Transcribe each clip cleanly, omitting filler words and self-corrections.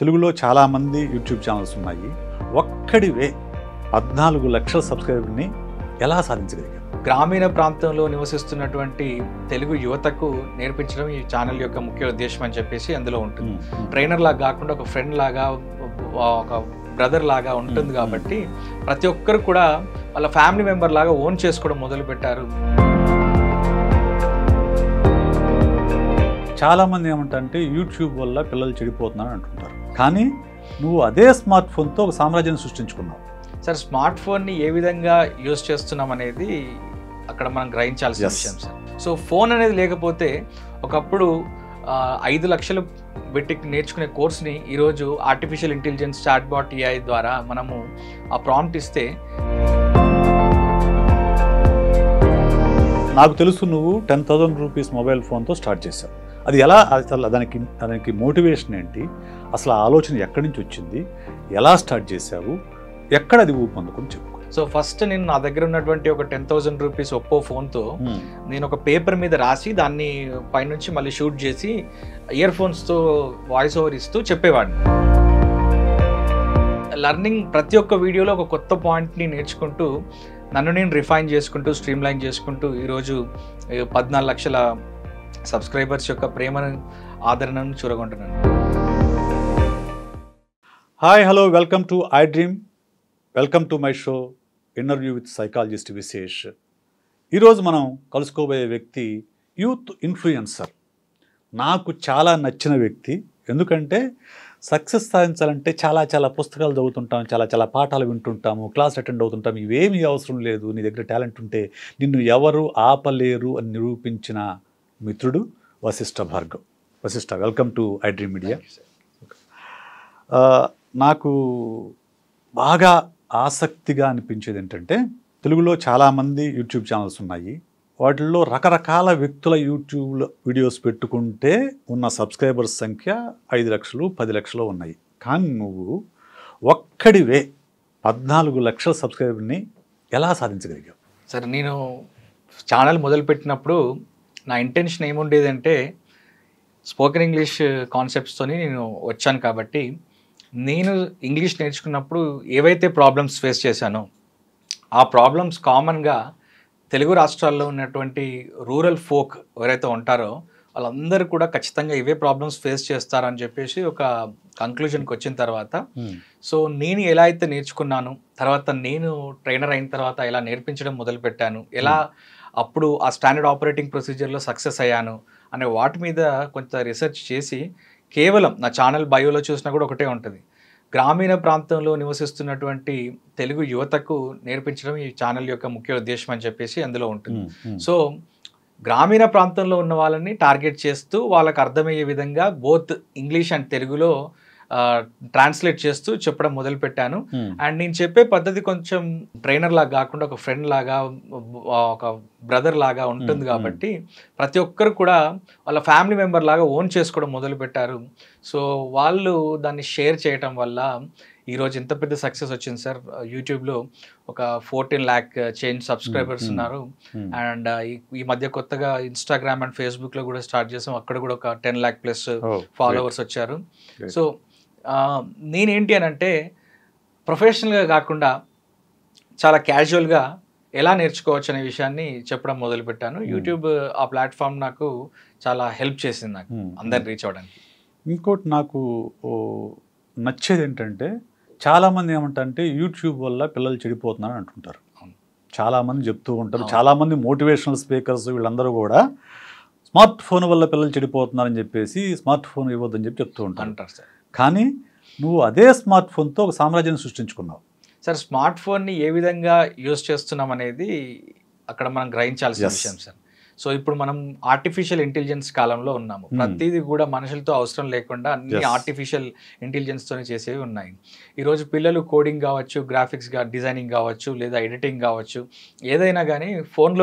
తెలుగులో చాలామంది YouTube channels ఉన్నాయి. ఒక్కడివే 14 లక్షల సబ్స్క్రైబర్ని ఎలా సాధించగలిగారు? గ్రామీణ ప్రాంతంలో నివసిస్తున్నటువంటి తెలుగు యువతకు నేర్పించడం ఈ ఛానల్ యొక్క ముఖ్య ఉద్దేశం అని చెప్పేసి అందులో ఉంటుంది. ట్రైనర్ లాగా కాకుండా ఒక ఫ్రెండ్ లాగా, ఒక బ్రదర్ లాగా ఉంటుంది కాబట్టి ప్రతి ఒక్కరు కూడా వాళ్ళ ఫ్యామిలీ మెంబర్ లాగా ఓన్ చేసుకోవడం మొదలు పెట్టారు. చాలామంది ఏమంటారంటే యూట్యూబ్ వల్ల పిల్లలు చెడిపోతున్నారని అంటుంటారు. కానీ నువ్వు అదే స్మార్ట్ ఫోన్తో ఒక సామ్రాజ్యాన్ని సృష్టించుకున్నావు. సార్, స్మార్ట్ ఫోన్ని ఏ విధంగా యూజ్ చేస్తున్నాం అనేది అక్కడ మనం గ్రహించాల్సిన విషయం సార్. సో ఫోన్ అనేది లేకపోతే ఒకప్పుడు 5 లక్షలు పెట్టి నేర్చుకునే కోర్స్ని ఈరోజు ఆర్టిఫిషియల్ ఇంటెలిజెన్స్ చాట్బాట్ AI ద్వారా మనము ఆ ప్రాంప్ట్ ఇస్తే, నాకు తెలుసు నువ్వు 10,000 రూపీస్ మొబైల్ ఫోన్తో స్టార్ట్ చేశావు. అది ఎలా, అసలు దానికి మోటివేషన్ ఏంటి, అసలు ఆ ఆలోచన ఎక్కడి నుంచి వచ్చింది, ఎలా స్టార్ట్ చేశావు, ఎక్కడ అది ఊపందుకుని చెప్పుకో. సో ఫస్ట్ నేను నా దగ్గర ఉన్నటువంటి ఒక 10,000 రూపీస్ ఒప్పో ఫోన్తో నేను ఒక పేపర్ మీద రాసి దాన్ని పైనుంచి మళ్ళీ షూట్ చేసి ఇయర్ ఫోన్స్తో వాయిస్ ఓవర్ ఇస్తూ చెప్పేవాడిని. లర్నింగ్ ప్రతి ఒక్క వీడియోలో ఒక కొత్త పాయింట్ని నేర్చుకుంటూ నన్ను నేను రిఫైన్ చేసుకుంటూ స్ట్రీమ్లైన్ చేసుకుంటూ ఈరోజు 14 లక్షల సబ్స్క్రైబర్స్ యొక్క ప్రేమను, ఆదరణను చూరగొంటున్నాను. Hi, hello, welcome to I dream. Welcome to my show interview with psychologist Vishesh. ఈరోజు మనం కలుసుకోబోయే వ్యక్తి యూత్ ఇన్ఫ్లుయెన్సర్. నాకు చాలా నచ్చిన వ్యక్తి. ఎందుకంటే సక్సెస్ సాధించాలంటే చాలా పుస్తకాలు చదువుతుంటాం, చాలా పాఠాలు వింటుంటాము, క్లాస్ అటెండ్ అవుతుంటాం. ఇవేమీ అవసరం లేదు. నీ దగ్గర టాలెంట్ ఉంటే నిన్ను ఎవరు ఆపలేరు అని నిరూపించిన మిత్రుడు Vashishta Bhargav. Vashishta, welcome to I dream media. నాకు బాగా ఆసక్తిగా అనిపించేది ఏంటంటే, తెలుగులో చాలామంది యూట్యూబ్ ఛానల్స్ ఉన్నాయి. వాటిల్లో రకరకాల వ్యక్తుల యూట్యూబ్లో వీడియోస్ పెట్టుకుంటే ఉన్న సబ్స్క్రైబర్స్ సంఖ్య 5 లక్షలు 10 లక్షలు ఉన్నాయి. కానీ నువ్వు ఒక్కడివే 14 లక్షల సబ్స్క్రైబర్ని ఎలా సాధించగలిగావు? సరే, నేను ఛానల్ మొదలుపెట్టినప్పుడు నా ఇంటెన్షన్ ఏముండేదంటే, స్పోకెన్ ఇంగ్లీష్ కాన్సెప్ట్స్తోని నేను వచ్చాను కాబట్టి నేను ఇంగ్లీష్ నేర్చుకున్నప్పుడు ఏవైతే ప్రాబ్లమ్స్ ఫేస్ చేశానో ఆ ప్రాబ్లమ్స్ కామన్గా తెలుగు రాష్ట్రాల్లో ఉన్నటువంటి రూరల్ ఫోక్ ఎవరైతే ఉంటారో వాళ్ళందరూ కూడా ఖచ్చితంగా ఇవే ప్రాబ్లమ్స్ ఫేస్ చేస్తారని చెప్పేసి ఒక కంక్లూజన్కి వచ్చిన తర్వాత, సో నేను ఎలా అయితే నేర్చుకున్నాను, తర్వాత నేను ట్రైనర్ అయిన తర్వాత ఎలా నేర్పించడం మొదలుపెట్టాను, ఎలా అప్పుడు ఆ స్టాండర్డ్ ఆపరేటింగ్ ప్రొసీజర్లో సక్సెస్ అయ్యాను అనే వాటి మీద కొంత రీసెర్చ్ చేసి, కేవలం నా ఛానల్ బయోలో చూసినా కూడా ఒకటే ఉంటుంది, గ్రామీణ ప్రాంతంలో నివసిస్తున్నటువంటి తెలుగు యువతకు నేర్పించడం ఈ ఛానల్ యొక్క ముఖ్య ఉద్దేశం అని చెప్పేసి అందులో ఉంటుంది. సో గ్రామీణ ప్రాంతంలో ఉన్న వాళ్ళని టార్గెట్ చేస్తూ వాళ్ళకి అర్థమయ్యే విధంగా బోత్ ఇంగ్లీష్ అండ్ తెలుగులో ట్రాన్స్లేట్ చేస్తూ చెప్పడం మొదలుపెట్టాను. అండ్ నేను చెప్పే పద్ధతి కొంచెం ట్రైనర్ లాగా కాకుండా ఒక ఫ్రెండ్ లాగా, ఒక బ్రదర్ లాగా ఉంటుంది కాబట్టి ప్రతి ఒక్కరు కూడా వాళ్ళ ఫ్యామిలీ మెంబర్ లాగా ఓన్ చేసుకోవడం మొదలుపెట్టారు. సో వాళ్ళు దాన్ని షేర్ చేయటం వల్ల ఈరోజు ఎంత పెద్ద సక్సెస్ వచ్చింది సార్. యూట్యూబ్లో ఒక 14 lakh చేంజ్ సబ్స్క్రైబర్స్ ఉన్నారు. అండ్ ఈ మధ్య కొత్తగా ఇన్స్టాగ్రామ్ అండ్ ఫేస్బుక్లో కూడా స్టార్ట్ చేసాం. అక్కడ కూడా ఒక 10 lakh ప్లస్ ఫాలోవర్స్ వచ్చారు. సో నేనేంటి అని అంటే, ప్రొఫెషనల్గా కాకుండా చాలా క్యాజువల్గా ఎలా నేర్చుకోవచ్చు అనే విషయాన్ని చెప్పడం మొదలుపెట్టాను. యూట్యూబ్ ఆ ప్లాట్ఫామ్ నాకు చాలా హెల్ప్ చేసింది, నాకు అందరిని రీచ్ అవ్వడానికి. ఇంకోటి నాకు నచ్చేది ఏంటంటే, చాలామంది ఏమంటారంటే యూట్యూబ్ వల్ల పిల్లలు చెడిపోతున్నారని అంటుంటారు. చాలామంది చెప్తూ ఉంటారు. చాలామంది మోటివేషనల్ స్పీకర్స్ వీళ్ళందరూ కూడా స్మార్ట్ ఫోన్ వల్ల పిల్లలు చెడిపోతున్నారని చెప్పేసి స్మార్ట్ ఫోన్ ఇవ్వద్దని చెప్తూ ఉంటారు సార్. కానీ నువ్వు అదే స్మార్ట్ ఫోన్తో ఒక సామ్రాజ్యాన్ని సృష్టించుకున్నావు. సార్, స్మార్ట్ ఫోన్ని ఏ విధంగా యూజ్ చేస్తున్నాం అనేది అక్కడ మనం గ్రహించాల్సిన విషయం సార్. సో ఇప్పుడు మనం ఆర్టిఫిషియల్ ఇంటెలిజెన్స్ కాలంలో ఉన్నాము. ప్రతిదీ కూడా మనుషులతో అవసరం లేకుండా అన్ని ఆర్టిఫిషియల్ ఇంటెలిజెన్స్తోనే చేసేవి ఉన్నాయి. ఈరోజు పిల్లలు కోడింగ్ కావచ్చు, గ్రాఫిక్స్ డిజైనింగ్ కావచ్చు, లేదా ఎడిటింగ్ కావచ్చు, ఏదైనా కానీ ఫోన్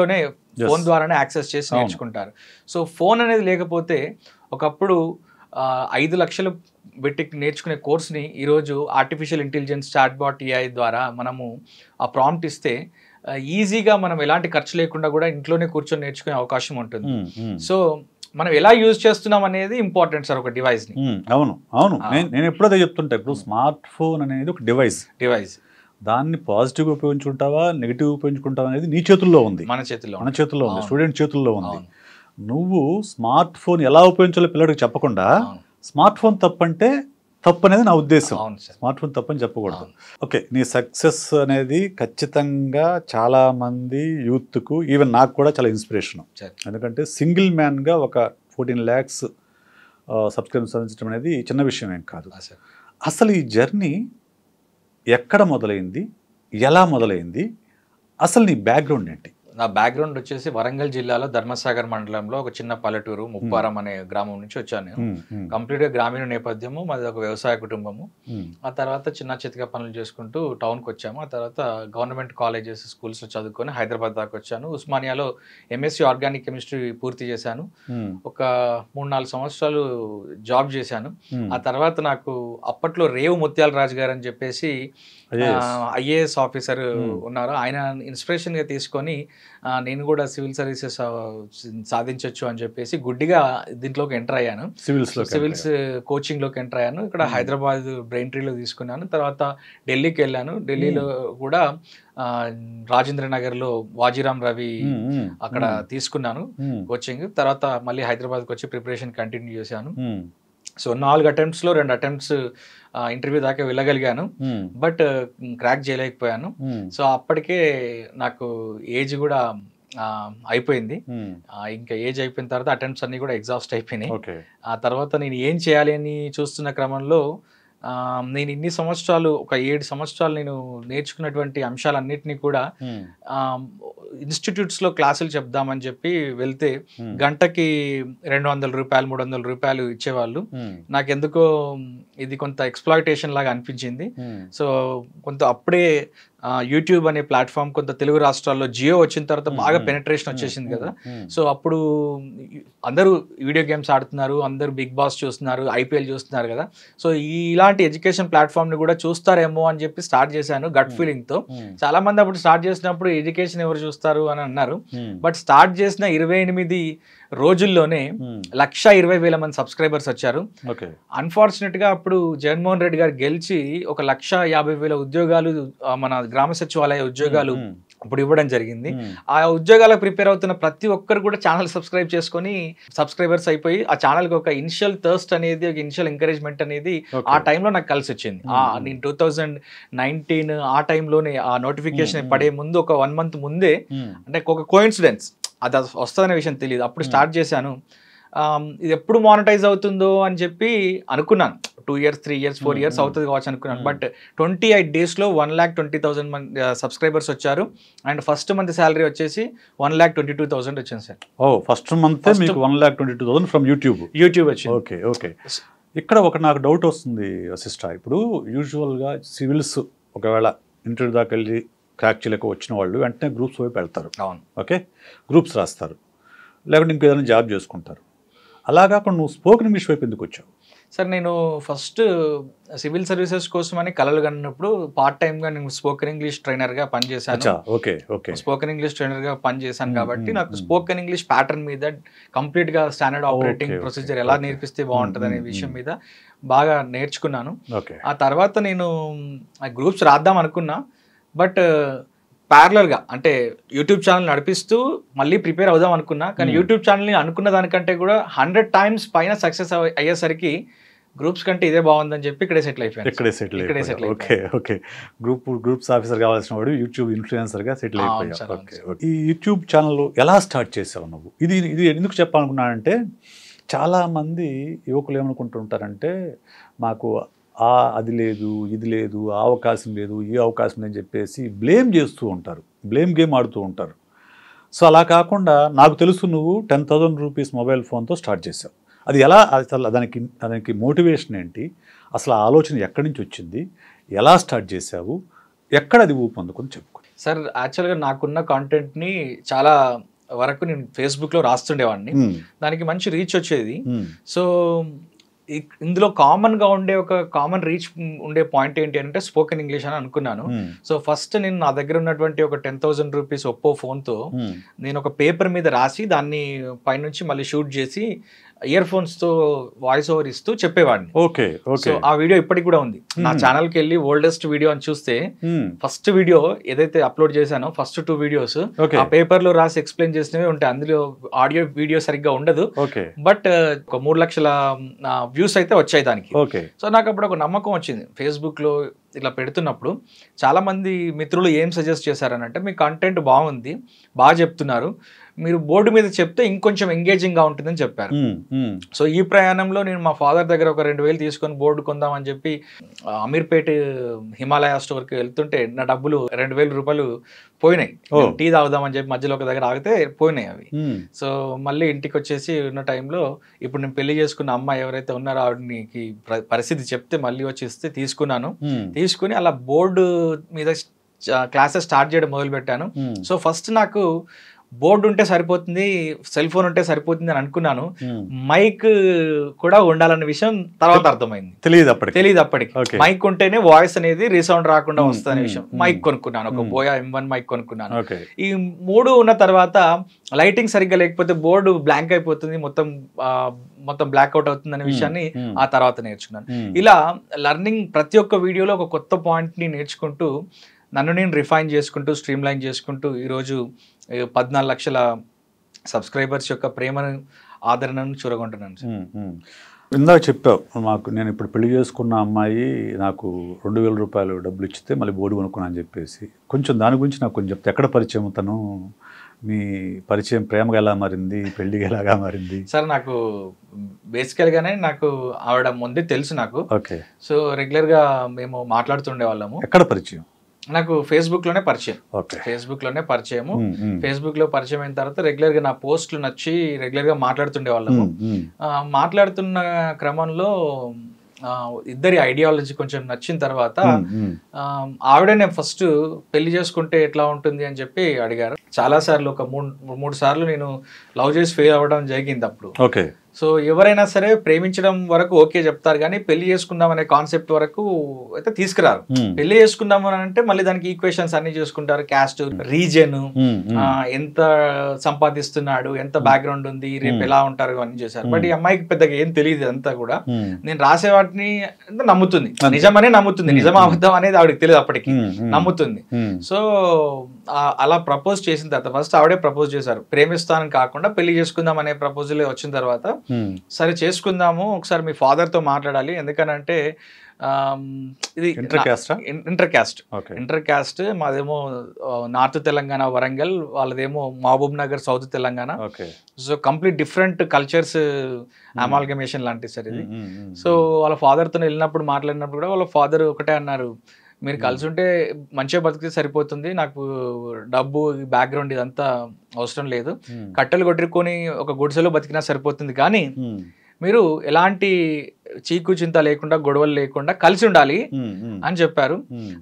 ద్వారానే యాక్సెస్ చేసి నేర్చుకుంటారు. సో ఫోన్ అనేది లేకపోతే ఒకప్పుడు 5 లక్షలు పెట్టి నేర్చుకునే కోర్స్ని ఈరోజు ఆర్టిఫిషియల్ ఇంటెలిజెన్స్ చాట్బాట్ AI ద్వారా మనము ఆ ప్రాంప్ట్ ఇస్తే ఈజీగా మనం ఎలాంటి ఖర్చు లేకుండా కూడా ఇంట్లోనే కూర్చొని నేర్చుకునే అవకాశం ఉంటుంది. సో మనం ఎలా యూజ్ చేస్తున్నాం అనేది ఇంపార్టెంట్ సార్ ఒక డివైస్ ని. అవును అవును, నేను ఎప్పుడో అదే చెప్తుంటా. ఇప్పుడు స్మార్ట్ ఫోన్ అనేది ఒక డివైస్. దాన్ని పాజిటివ్ ఉపయోగించుకుంటావా నెగిటివ్ ఉపయోగించుకుంటావా అనేది నీ చేతుల్లో ఉంది, మన చేతుల్లో ఉంది, స్టూడెంట్ చేతుల్లో ఉంది. నువ్వు స్మార్ట్ ఫోన్ ఎలా ఉపయోగించాలో పిల్లడికి చెప్పకుండా స్మార్ట్ ఫోన్ తప్పంటే తప్పు అనేది నా ఉద్దేశం. స్మార్ట్ ఫోన్ తప్పని చెప్పకూడదు. ఓకే, నీ సక్సెస్ అనేది ఖచ్చితంగా చాలా మంది యూత్కు, ఈవెన్ నాకు కూడా చాలా ఇన్స్పిరేషన్. ఎందుకంటే సింగిల్ మ్యాన్గా ఒక 14 lakhs సబ్స్క్రైబర్స్ సాధించడం అనేది చిన్న విషయం ఏం కాదు. అసలు ఈ జర్నీ ఎక్కడ మొదలైంది, ఎలా మొదలైంది, అసలు నీ బ్యాక్గ్రౌండ్ ఏంటి? నా బ్యాక్గ్రౌండ్ వచ్చేసి వరంగల్ జిల్లాలో ధర్మసాగర్ మండలంలో ఒక చిన్న పల్లెటూరు ముప్పారం అనే గ్రామం నుంచి వచ్చాను నేను. కంప్లీట్గా గ్రామీణ నేపథ్యము, మాది ఒక వ్యవసాయ కుటుంబము. ఆ తర్వాత చిన్న చితక పనులు చేసుకుంటూ టౌన్కి వచ్చాము. ఆ తర్వాత గవర్నమెంట్ కాలేజెస్ స్కూల్స్లో చదువుకొని హైదరాబాద్ దాకా వచ్చాను. ఉస్మానియాలో ఎంఎస్సి ఆర్గానిక్ కెమిస్ట్రీ పూర్తి చేశాను. ఒక 3-4 సంవత్సరాలు జాబ్ చేశాను. ఆ తర్వాత నాకు అప్పట్లో రేవు ముత్యాల రాజు గారు అని చెప్పేసి ఐఏఎస్ ఆఫీసర్ ఉన్నారు. ఆయన ఇన్స్పిరేషన్గా తీసుకొని నేను కూడా సివిల్ సర్వీసెస్ సాధించవచ్చు అని చెప్పేసి గుడ్డిగా దీంట్లోకి ఎంటర్ అయ్యాను. సివిల్స్ కోచింగ్లోకి ఎంటర్ అయ్యాను. ఇక్కడ హైదరాబాద్ బ్రెయిన్ ట్రీలో తీసుకున్నాను. తర్వాత ఢిల్లీకి వెళ్ళాను. ఢిల్లీలో కూడా రాజేంద్ర నగర్లో వాజీరామ్ రవి అక్కడ తీసుకున్నాను కోచింగ్. తర్వాత మళ్ళీ హైదరాబాద్కి వచ్చి ప్రిపరేషన్ కంటిన్యూ చేశాను. సో 4 attemptsలో 2 attempts ఇంటర్వ్యూ దాకా వెళ్ళగలిగాను, బట్ క్రాక్ చేయలేకపోయాను. సో అప్పటికే నాకు ఏజ్ కూడా అయిపోయింది. ఇంకా ఏజ్ అయిపోయిన తర్వాత అటెంప్ట్స్ అన్ని కూడా ఎగ్జాస్ట్ అయిపోయినాయి. ఆ తర్వాత నేను ఏం చేయాలి అని చూస్తున్న క్రమంలో నేను ఇన్ని సంవత్సరాలు, ఒక 7 సంవత్సరాలు నేను నేర్చుకున్నటువంటి అంశాలన్నింటినీ కూడా ఇన్స్టిట్యూట్స్లో క్లాసులు చెప్దామని చెప్పి వెళ్తే గంటకి 200 రూపాయలు 300 రూపాయలు ఇచ్చేవాళ్ళు. నాకెందుకో ఇది కొంత ఎక్స్‌ప్లాయిటేషన్ లాగా అనిపించింది. సో కొంత అప్పుడే యూట్యూబ్ అనే ప్లాట్ఫామ్ కొంత తెలుగు రాష్ట్రాల్లో జియో వచ్చిన తర్వాత బాగా పెనట్రేషన్ వచ్చేసింది కదా. సో అప్పుడు అందరూ వీడియో గేమ్స్ ఆడుతున్నారు, అందరూ బిగ్ బాస్ చూస్తున్నారు, ఐపీఎల్ చూస్తున్నారు కదా. సో ఇలాంటి ఎడ్యుకేషన్ ప్లాట్ఫామ్ని కూడా చూస్తారేమో అని చెప్పి స్టార్ట్ చేశాను గట్ ఫీలింగ్తో. చాలా మంది అప్పుడు స్టార్ట్ చేసినప్పుడు ఎడ్యుకేషన్ ఎవరు చూస్తారు అని అన్నారు. బట్ స్టార్ట్ చేసిన 28 రోజుల్లోనే 1,20,000 మంది సబ్స్క్రైబర్స్ వచ్చారు. అన్ఫార్చునేట్ గా అప్పుడు జగన్మోహన్ రెడ్డి గారు గెలిచి 1,50,000 ఉద్యోగాలు, మన గ్రామ సచివాలయ ఉద్యోగాలు అప్పుడు ఇవ్వడం జరిగింది. ఆ ఉద్యోగాలకు ప్రిపేర్ అవుతున్న ప్రతి ఒక్కరు కూడా ఛానల్ సబ్స్క్రైబ్ చేసుకొని సబ్స్క్రైబర్స్ అయిపోయి ఆ ఛానల్కి ఒక ఇనిషియల్ థర్స్ట్ అనేది, ఒక ఇనిషియల్ ఎంకరేజ్మెంట్ అనేది ఆ టైంలో నాకు కలిసి వచ్చింది. నేను 2019 ఆ టైంలోనే ఆ నోటిఫికేషన్ పడే ముందు ఒక 1 month ముందే, అంటే ఒక కోఇన్సిడెన్స్, అది వస్తుందనే విషయం తెలియదు, అప్పుడు స్టార్ట్ చేశాను. ఇది ఎప్పుడు మానిటైజ్ అవుతుందో అని చెప్పి అనుకున్నాను. 2 years 3 years 4 years అవుతుంది కావచ్చు అనుకున్నాను. బట్ 28 daysలో 1,20,000 మంది సబ్స్క్రైబర్స్ వచ్చారు. అండ్ ఫస్ట్ మంత్ శాలరీ వచ్చేసి 1,22,000 వచ్చింది సార్. ఫస్ట్ మంత్ మీకు 1,22,000 ఫ్రమ్ యూట్యూబ్ వచ్చింది. Okay okay. ఇక్కడ ఒక నాకు డౌట్ వస్తుంది వశిష్ఠ. ఇప్పుడు యూజువల్గా సివిల్స్ ఒకవేళ ఇంటర్వ్యూ దాకా వెళ్ళి క్రాక్ చేయలేక వచ్చిన వాళ్ళు వెంటనే గ్రూప్స్ వైపు వెళ్తారు. అవును, ఓకే, గ్రూప్స్ రాస్తారు, లేకుంటే ఇంకేదైనా జాబ్ చేసుకుంటారు. అలా కాకుండా నువ్వు స్పోకెన్ ఇంగ్లీష్ వైపు ఎందుకు వచ్చావు? సార్ నేను ఫస్ట్ సివిల్ సర్వీసెస్ కోసమని కలలు కన్నప్పుడు పార్ట్ టైమ్గా నేను స్పోకెన్ ఇంగ్లీష్ ట్రైనర్గా పనిచేశాను. స్పోకెన్ ఇంగ్లీష్ ట్రైనర్గా పనిచేశాను కాబట్టి నాకు స్పోకెన్ ఇంగ్లీష్ ప్యాటర్న్ మీద కంప్లీట్గా స్టాండర్డ్ ఆపరేటింగ్ ప్రొసీజర్ ఎలా నేర్పిస్తే బాగుంటుంది అనే విషయం మీద బాగా నేర్చుకున్నాను. ఆ తర్వాత నేను గ్రూప్స్ రాద్దాం అనుకున్నా, బట్ ప్యారలర్గా అంటే యూట్యూబ్ ఛానల్ నడిపిస్తూ మళ్ళీ ప్రిపేర్ అవుదాం అనుకున్నా. కానీ యూట్యూబ్ ఛానల్ని అనుకున్న దానికంటే కూడా 100 times పైన సక్సెస్ అయ్యేసరికి గ్రూప్స్ కంటే ఇదే బాగుందని చెప్పి ఇక్కడే సెటిల్ అయిపోయాను. Okay okay. గ్రూప్స్ ఆఫీసర్ కావాల్సిన వాడు యూట్యూబ్ ఇన్ఫ్లుయెన్సర్గా సెటిల్ అయిపోయావు. ఈ యూట్యూబ్ ఛానల్ ఎలా స్టార్ట్ చేసావు నువ్వు? ఇది ఎందుకు చెప్పాలనుకున్నానంటే చాలామంది యువకులు ఏమనుకుంటుంటారంటే మాకు అది లేదు, ఇది లేదు, ఆ అవకాశం లేదు, ఈ అవకాశం లేదని చెప్పేసి బ్లేమ్ చేస్తూ ఉంటారు, బ్లేమ్ గేమ్ ఆడుతూ ఉంటారు. సో అలా కాకుండా నాకు తెలుసు నువ్వు 10,000 రూపీస్ మొబైల్ ఫోన్తో స్టార్ట్ చేసావు. అది ఎలా, అసలు దానికి మోటివేషన్ ఏంటి, అసలు ఆ ఆలోచన ఎక్కడి నుంచి వచ్చింది, ఎలా స్టార్ట్ చేసావు, ఎక్కడ అది ఊపందుకొని చెప్పుకో. సార్ యాక్చువల్గా నాకున్న కాంటెంట్ని చాలా వరకు నేను ఫేస్బుక్లో రాస్తుండేవాడిని, దానికి మంచి రీచ్ వచ్చేది. సో ఇందులో కామన్ గా ఉండే ఒక కామన్ రీచ్ ఉండే పాయింట్ ఏంటి అంటే స్పోకెన్ ఇంగ్లీష్ అని అనుకున్నాను. సో ఫస్ట్ నేను నా దగ్గర ఉన్నటువంటి ఒక 10,000 రూపీస్ ఒప్పో ఫోన్ తో నేను ఒక పేపర్ మీద రాసి దాన్ని పైనుంచి మళ్ళీ షూట్ చేసి ఇయర్ ఫోన్స్ తో వాయిస్ ఓవర్ ఇస్తూ చెప్పేవాడిని. ఓకే సో ఆ వీడియో ఇప్పటికి కూడా ఉంది. నా ఛానల్ కి వెళ్ళి ఓల్డెస్ట్ వీడియో అని చూస్తే ఫస్ట్ వీడియో ఏదైతే అప్లోడ్ చేశానో ఫస్ట్ 2 వీడియోస్ ఆ పేపర్ లో రాసి ఎక్స్ప్లెయిన్ చేసినవి ఉంటాయి. అందులో ఆడియో వీడియో సరిగ్గా ఉండదు, బట్ ఒక 3 లక్షల వ్యూస్ అయితే వచ్చాయి దానికి. సో నాకు అప్పుడు ఒక నమ్మకం వచ్చింది. ఫేస్బుక్ లో ఇట్లా పెడుతున్నప్పుడు చాలా మంది మిత్రులు ఏం సజెస్ట్ చేశారనంటే, మీ కంటెంట్ బాగుంది, బాగా చెప్తున్నారు, మీరు బోర్డు మీద చెప్తే ఇంకొంచెం ఎంగేజింగ్ గా ఉంటుందని చెప్పారు. సో ఈ ప్రయాణంలో నేను మా ఫాదర్ దగ్గర ఒక 2,000 తీసుకొని బోర్డు కొందామని చెప్పి అమీర్పేట హిమాలయ స్టోర్కి వెళ్తుంటే నా డబ్బులు 2,000 రూపాయలు పోయినాయి. టీ తాగుదామని చెప్పి మధ్యలో ఒక దగ్గర ఆగితే పోయినాయి అవి. సో మళ్ళీ ఇంటికి వచ్చేసి ఉన్న టైంలో ఇప్పుడు నేను పెళ్లి చేసుకున్న అమ్మాయి ఎవరైతే ఉన్నారో ఆవిడకి పరిస్థితి చెప్తే మళ్ళీ వచ్చి ఇస్తే తీసుకున్నాను. తీసుకుని అలా బోర్డు మీద క్లాసెస్ స్టార్ట్ చేయడం మొదలు పెట్టాను. సో ఫస్ట్ నాకు బోర్డు ఉంటే సరిపోతుంది, సెల్ ఫోన్ ఉంటే సరిపోతుంది అని అనుకున్నాను. మైక్ కూడా ఉండాలన్న విషయం తర్వాత అర్థమైంది. తెలియదు అప్పటికి. మైక్ ఉంటేనే వాయిస్ అనేది రీసౌండ్ రాకుండా వస్తుంది అనే విషయం. మైక్ కొనుక్కున్నాను, ఒక బోయా M1 మైక్ కొనుక్కున్నాను. ఈ 3 ఉన్న తర్వాత లైటింగ్ సరిగ్గా లేకపోతే బోర్డు బ్లాంక్ అయిపోతుంది, మొత్తం బ్లాక్ అవుట్ అవుతుంది అనే విషయాన్ని ఆ తర్వాత నేర్చుకున్నాను. ఇలా లర్నింగ్ ప్రతి ఒక్క వీడియోలో ఒక కొత్త పాయింట్ ని నేర్చుకుంటూ నన్ను నేను రిఫైన్ చేసుకుంటూ స్ట్రీమ్ లైన్ చేసుకుంటూ ఈరోజు 14 లక్షల సబ్స్క్రైబర్స్ యొక్క ప్రేమను ఆదరణను చూరగొంటున్నాను సార్. ఇందాక చెప్పావు మాకు, నేను ఇప్పుడు పెళ్లి చేసుకున్న అమ్మాయి నాకు 2,000 రూపాయలు డబ్బులు ఇచ్చితే మళ్ళీ బోర్డు కొనుక్కున్నా అని చెప్పేసి, కొంచెం దాని గురించి నాకు కొంచెం చెప్తే. ఎక్కడ పరిచయం తను, మీ పరిచయం ప్రేమగా ఎలా మారింది, పెళ్లిగా ఎలాగా మారింది? సార్ నాకు బేసికల్గానే నాకు ఆవిడ ముందే తెలుసు నాకు. సో రెగ్యులర్గా మేము మాట్లాడుతుండే వాళ్ళము. ఎక్కడ పరిచయం? నాకు ఫేస్బుక్ లోనే పరిచయం. ఫేస్బుక్ లోనే పరిచయము. ఫేస్బుక్ లో పరిచయం అయిన తర్వాత రెగ్యులర్ గా నా పోస్టులు నచ్చి రెగ్యులర్ గా మాట్లాడుతుండే వాళ్ళము. మాట్లాడుతున్న క్రమంలో ఇద్దరి ఐడియాలజీ కొంచెం నచ్చిన తర్వాత ఆవిడనే ఫస్ట్ పెళ్లి చేసుకుంటే ఎట్లా ఉంటుంది అని చెప్పి అడిగారు. చాలా సార్లు ఒక 3 సార్లు నేను లవ్ చేసి ఫెయిల్ అవ్వడం జరిగింది అప్పుడు. సో ఎవరైనా సరే ప్రేమించడం వరకు ఓకే చెప్తారు, కానీ పెళ్లి చేసుకుందాం అనే కాన్సెప్ట్ వరకు అయితే తీసుకురారు. పెళ్లి చేసుకుందాం అని అంటే మళ్ళీ దానికి ఈక్వేషన్స్ అన్ని చూసుకుంటారు. క్యాస్ట్, రీజన్, ఎంత సంపాదిస్తున్నాడు, ఎంత బ్యాక్గ్రౌండ్ ఉంది, రేపు ఎలా ఉంటారు అని చేశారు. బట్ ఈ అమ్మాయికి పెద్దగా ఏం తెలియదు. అంతా కూడా నేను రాసే వాటిని నమ్ముతుంది, నిజమనే నమ్ముతుంది. నిజం అబద్ధం అనేది ఆవిడకి తెలియదు, అప్పటికి నమ్ముతుంది. సో అలా ప్రపోజ్ చేసిన తర్వాత ఫస్ట్ ఆవిడే ప్రపోజ్ చేశారు. ప్రేమిస్తానని కాకుండా పెళ్లి చేసుకుందాం అనే ప్రపోజల్ వచ్చిన తర్వాత సరే చేసుకుందాము, ఒకసారి మీ ఫాదర్ తో మాట్లాడాలి, ఎందుకనంటే ఇది ఇంటర్ క్యాస్ట్. మాదేమో నార్త్ తెలంగాణ వరంగల్, వాళ్ళదేమో Mahabubnagar south Telangana. So complete different cultures amalgamation లాంటిది సార్ ఇది. సో వాళ్ళ ఫాదర్ తో వెళ్ళినప్పుడు మాట్లాడినప్పుడు కూడా వాళ్ళ ఫాదర్ ఒకటే అన్నారు, మీరు కలిసి ఉంటే మంచిగా బతికితే సరిపోతుంది, నాకు డబ్బు బ్యాక్గ్రౌండ్ ఇదంతా అవసరం లేదు, కట్టెలు కొట్టుకొని ఒక గుడిసెలో బతికినా సరిపోతుంది, కానీ మీరు ఎలాంటి చీకు చింత లేకుండా గొడవలు లేకుండా కలిసి ఉండాలి అని చెప్పారు.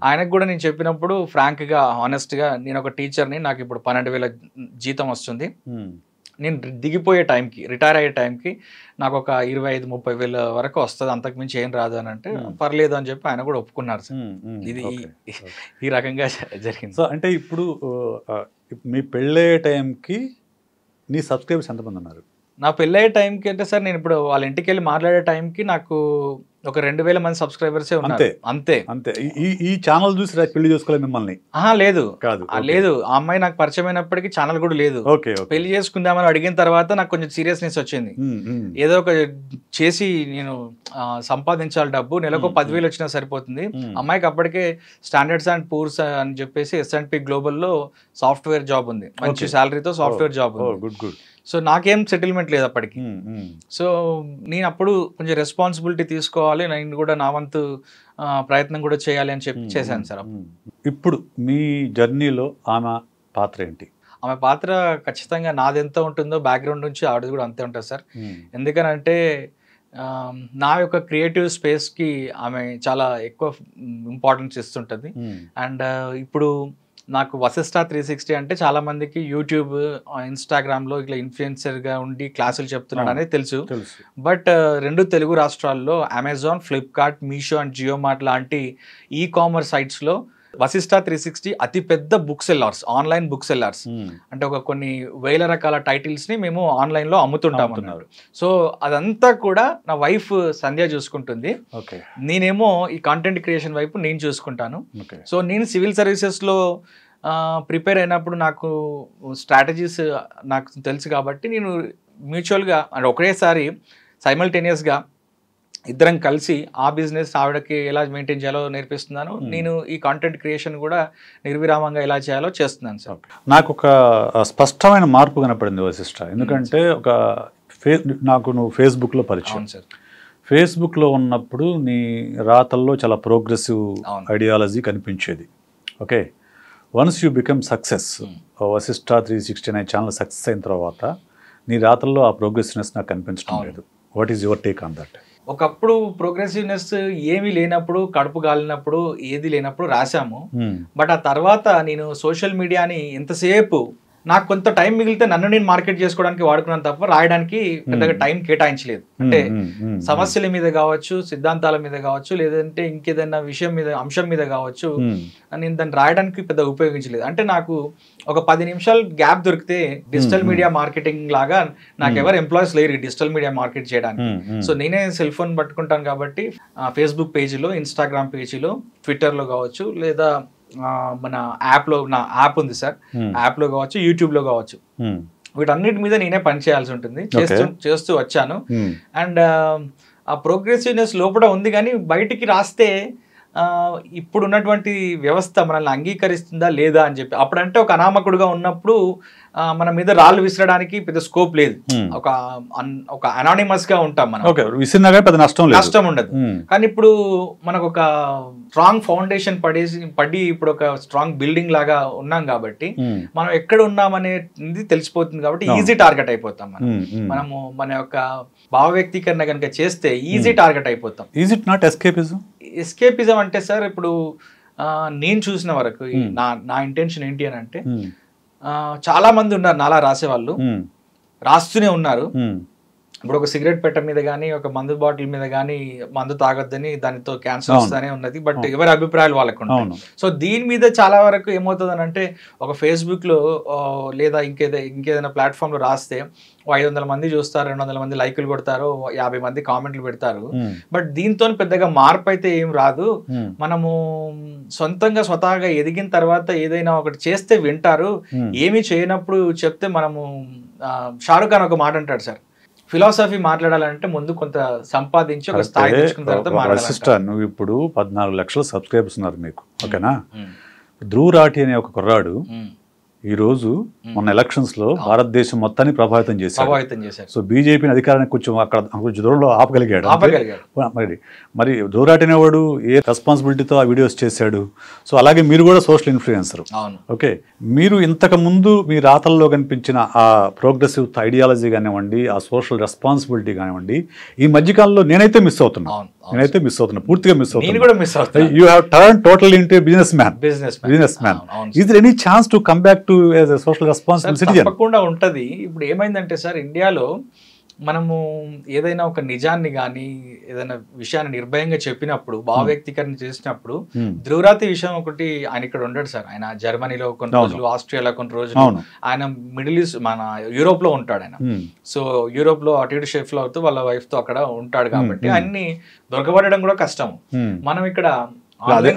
ఆయనకు కూడా నేను చెప్పినప్పుడు ఫ్రాంక్ గా హానెస్ట్ గా, నేను ఒక టీచర్ని, నాకు ఇప్పుడు 12,000 జీతం వస్తుంది, నేను దిగిపోయే టైంకి, రిటైర్ అయ్యే టైంకి నాకు ఒక 25-30 వేల వరకు వస్తుంది, అంతకు మించి ఏం రాదు అని అంటే పర్లేదు అని చెప్పి ఆయన కూడా ఒప్పుకున్నారు సార్. ఇది ఈ రకంగా జరిగింది. సో అంటే ఇప్పుడు మీ పెళ్ళయ్యే టైంకి నీ సబ్స్క్రైబర్స్ ఎంతమంది ఉన్నారు? నా పెళ్ళయ్యే టైంకి అంటే సార్, నేను ఇప్పుడు వాళ్ళ ఇంటికి వెళ్ళి మాట్లాడే టైంకి నాకు ఒక 2,000 మంది సబ్స్క్రైబర్సే ఉన్నారు. అంతే. ఈ ఛానల్ చూసి పెళ్లి చేసుకోలేదు మిమ్మల్ని? లేదు, లేదు. ఆ అమ్మాయి నాకు పరిచయం అయినప్పటికీ ఛానల్ కూడా లేదు. పెళ్లి చేసుకుందామని అడిగిన తర్వాత నాకు కొంచెం సీరియస్నెస్ వచ్చింది. ఏదో ఒక చేసి నేను సంపాదించాలి డబ్బు, నెలకు 10,000 వచ్చినా సరిపోతుంది. అమ్మాయికి అప్పటికే స్టాండర్డ్స్ అండ్ పూర్స్ అని చెప్పేసి S&P గ్లోబల్ లో సాఫ్ట్వేర్ జాబ్ ఉంది, మంచి శాలరీతో సాఫ్ట్వేర్ జాబ్ ఉంది. సో నాకేం సెటిల్మెంట్ లేదు అప్పటికి. సో నేను అప్పుడు కొంచెం రెస్పాన్సిబిలిటీ తీసుకోవాలి, నేను కూడా నా వంతు ప్రయత్నం కూడా చేయాలి అని చెప్పి చేశాను సార్. ఇప్పుడు మీ జర్నీలో ఆమె పాత్ర ఏంటి? ఆమె పాత్ర ఖచ్చితంగా నాది ఎంత ఉంటుందో బ్యాక్గ్రౌండ్ నుంచి ఆవిడది కూడా అంతే ఉంటుంది సార్. ఎందుకనంటే నా యొక్క క్రియేటివ్ స్పేస్కి ఆమె చాలా ఎక్కువ ఇంపార్టెన్స్ ఇస్తుంటుంది. అండ్ ఇప్పుడు నాకు వశిష్ట 360 అంటే చాలా మందికి యూట్యూబ్, ఇన్స్టాగ్రామ్లో ఇట్లా ఇన్ఫ్లుయెన్సర్గా ఉండి క్లాసులు చెప్తున్నాడు అనేది తెలుసు. బట్ 2 తెలుగు రాష్ట్రాల్లో Amazon, Flipkart, Meesho and Jio mart లాంటి ఈ కామర్స్ సైట్స్లో వశిష్ట 360 అతిపెద్ద book sellers, online book sellers. అంటే ఒక కొన్ని వేల రకాల టైటిల్స్ని మేము ఆన్లైన్లో అమ్ముతుంటాం అన్నారు. సో అదంతా కూడా నా వైఫ్ సంధ్య చూసుకుంటుంది. నేనేమో ఈ కంటెంట్ క్రియేషన్ వైపు నేను చూసుకుంటాను. సో నేను సివిల్ సర్వీసెస్లో ప్రిపేర్ అయినప్పుడు నాకు స్ట్రాటజీస్ నాకు తెలుసు కాబట్టి నేను మ్యూచువల్గా అంటే ఒకేసారి సైమల్టేనియస్గా ఇద్దరం కలిసి ఆ బిజినెస్ ఆవిడకి ఎలా మెయింటైన్ చేయాలో నేర్పిస్తున్నాను. నేను ఈ కాంటెంట్ క్రియేషన్ కూడా నిర్విరామంగా ఎలా చేయాలో చేస్తున్నాను సార్. నాకు ఒక స్పష్టమైన మార్పు కనపడింది వశిష్ట. ఎందుకంటే నాకు నువ్వు ఫేస్బుక్లో పరిచయం సార్. ఫేస్బుక్లో ఉన్నప్పుడు నీ రాతల్లో చాలా ప్రోగ్రెసివ్ ఐడియాలజీ కనిపించేది. Okay, once you become success, Vashishta 360 అనే ఛానల్ సక్సెస్ అయిన తర్వాత నీ రాతల్లో ఆ ప్రోగ్రెసివ్నెస్ నాకు కనిపించడం లేదు. What is your take on that? ఒకప్పుడు ప్రోగ్రెసివ్నెస్ ఏమీ లేనప్పుడు, కడుపు గాలినప్పుడు, ఏది లేనప్పుడు రాశాము. బట్ ఆ తర్వాత నేను సోషల్ మీడియాని ఎంతసేపు నాకు కొంత టైం మిగిలితే నన్ను నేను మార్కెట్ చేసుకోవడానికి వాడుకున్నాను తప్ప రాయడానికి పెద్దగా టైం కేటాయించలేదు. అంటే సమస్యల మీద కావచ్చు, సిద్ధాంతాల మీద కావచ్చు, లేదంటే ఇంకేదైనా విషయం మీద, అంశం మీద కావచ్చు, నేను దాన్ని రాయడానికి పెద్ద ఉపయోగించలేదు. అంటే నాకు ఒక 10 నిమిషాలు గ్యాప్ దొరికితే డిజిటల్ మీడియా మార్కెటింగ్ లాగా నాకు ఎవరు ఎంప్లాయీస్ లేరు డిజిటల్ మీడియా మార్కెట్ చేయడానికి. సో నేనే సెల్ ఫోన్ పట్టుకుంటాను కాబట్టి ఫేస్బుక్ పేజీలో, ఇన్స్టాగ్రామ్ పేజీలో, ట్విట్టర్లో కావచ్చు, లేదా మన యాప్లో, నా యాప్ ఉంది సార్, యాప్లో కావచ్చు, యూట్యూబ్లో కావచ్చు, వీటన్నిటి మీద నేనే పని చేయాల్సి ఉంటుంది. చేస్తూ వచ్చాను. అండ్ ఆ ప్రోగ్రెసివ్నెస్ లోపల ఉంది, కానీ బయటికి రాస్తే ఇప్పుడు ఉన్నటువంటి వ్యవస్థ మనల్ని అంగీకరిస్తుందా లేదా అని చెప్పి. అప్పుడంటే ఒక అనామకుడుగా ఉన్నప్పుడు మన మీద రాళ్ళు విసరడానికి పెద్ద స్కోప్ లేదు, ఒక అనానిమస్ గా ఉంటాం మనం, నష్టం ఉండదు. కానీ ఇప్పుడు మనకు ఒక స్ట్రాంగ్ ఫౌండేషన్ పడి ఇప్పుడు ఒక స్ట్రాంగ్ బిల్డింగ్ లాగా ఉన్నాం కాబట్టి మనం ఎక్కడ ఉన్నామనేది తెలిసిపోతుంది. కాబట్టి ఈజీ టార్గెట్ అయిపోతాం మనము మన యొక్క భావ వ్యక్తీకరణ కనుక చేస్తే ఈజీ టార్గెట్ అయిపోతాం. ఈజ్ ఇట్ నాట్ ఎస్కేపిజం అంటే సార్, ఇప్పుడు నేను చూసిన వరకు నా ఇంటెన్షన్ ఏంటి అని అంటే, చాలా మంది ఉన్నారు నాలా రాసేవాళ్ళు, రాస్తూనే ఉన్నారు. ఇప్పుడు ఒక సిగరెట్ పెట్ట మీద కానీ, ఒక మందు బాటిల్ మీద కానీ, మందు తాగొద్దని, దానితో క్యాన్సర్ వస్తూనే ఉన్నది. బట్ ఎవరి అభిప్రాయాలు వాళ్ళకు ఉంటాయి. సో దీని మీద చాలా వరకు ఏమవుతుంది అని అంటే, ఒక ఫేస్బుక్లో లేదా ఇంకేదైనా ప్లాట్ఫామ్లో రాస్తే 500 మంది చూస్తారు, 200 మంది లైకులు కొడతారు, 50 మంది కామెంట్లు పెడతారు. బట్ దీంతో పెద్దగా మార్పు అయితే ఏం రాదు. మనము స్వతహాగా ఎదిగిన తర్వాత ఏదైనా ఒకటి చేస్తే వింటారు, ఏమి చేయనప్పుడు చెప్తే మనము, షారుఖ్ ఖాన్ ఒక మాట అంటాడు సార్, ఫిలాసఫీ మాట్లాడాలంటే ముందు కొంత సంపాదించి ఒక స్థాయి తెచ్చుకున్న తర్వాత మాట్లాడాలి. నువ్వు ఇప్పుడు 14 లక్షల సబ్స్క్రైబర్స్ ఉన్నారు మీకు, ఓకేనా? ధ్రువ్ రాఠీ అనే ఒక కుర్రాడు ఈ రోజు మొన్న ఎలక్షన్స్ లో భారతదేశం మొత్తాన్ని ప్రభావితం చేశాడు. సో బీజేపీని అధికారానికి కొంచెం దూరంలో ఆపగలిగాడు. మరి ధ్రువ్ రాఠీ అనేవాడు ఏ రెస్పాన్సిబిలిటీతో ఆ వీడియోస్ చేశాడు. సో అలాగే మీరు కూడా సోషల్ ఇన్ఫ్లుయెన్సర్. ఓకే, మీరు ఇంతకు ముందు మీ రాతల్లో కనిపించిన ఆ ప్రోగ్రెసివ్ ఐడియాలజీ కానివ్వండి, ఆ సోషల్ రెస్పాన్సిబిలిటీ కానివ్వండి, ఈ మధ్యకాలంలో నేనైతే మిస్ అవుతున్నా, పూర్తిగా మిస్ అవుతున్నా. You have turn total into business man. Is there any chance to come back to as a social responsible citizen? తప్పకుండా ఉంటది. ఇప్పుడు ఏమైందంటే సార్, ఇండియాలో మనము ఏదైనా ఒక నిజాన్ని కానీ ఏదైనా విషయాన్ని నిర్భయంగా చెప్పినప్పుడు, భావ వ్యక్తీకరణ చేసినప్పుడు, ధ్రువ్ రాఠీ విషయం ఒకటి, ఆయన ఇక్కడ ఉండడు సార్. ఆయన జర్మనీలో కొన్ని రోజులు, ఆస్ట్రేలియా కొన్ని రోజులు, ఆయన మిడిల్ ఈస్ట్ మన యూరోప్ లో ఉంటాడు ఆయన. సో యూరోప్ లో అటు ఇటు షెఫ్లు అవుతూ వాళ్ళ వైఫ్ తో అక్కడ ఉంటాడు కాబట్టి అన్ని దొరకబడడం కూడా కష్టం. మనం ఇక్కడ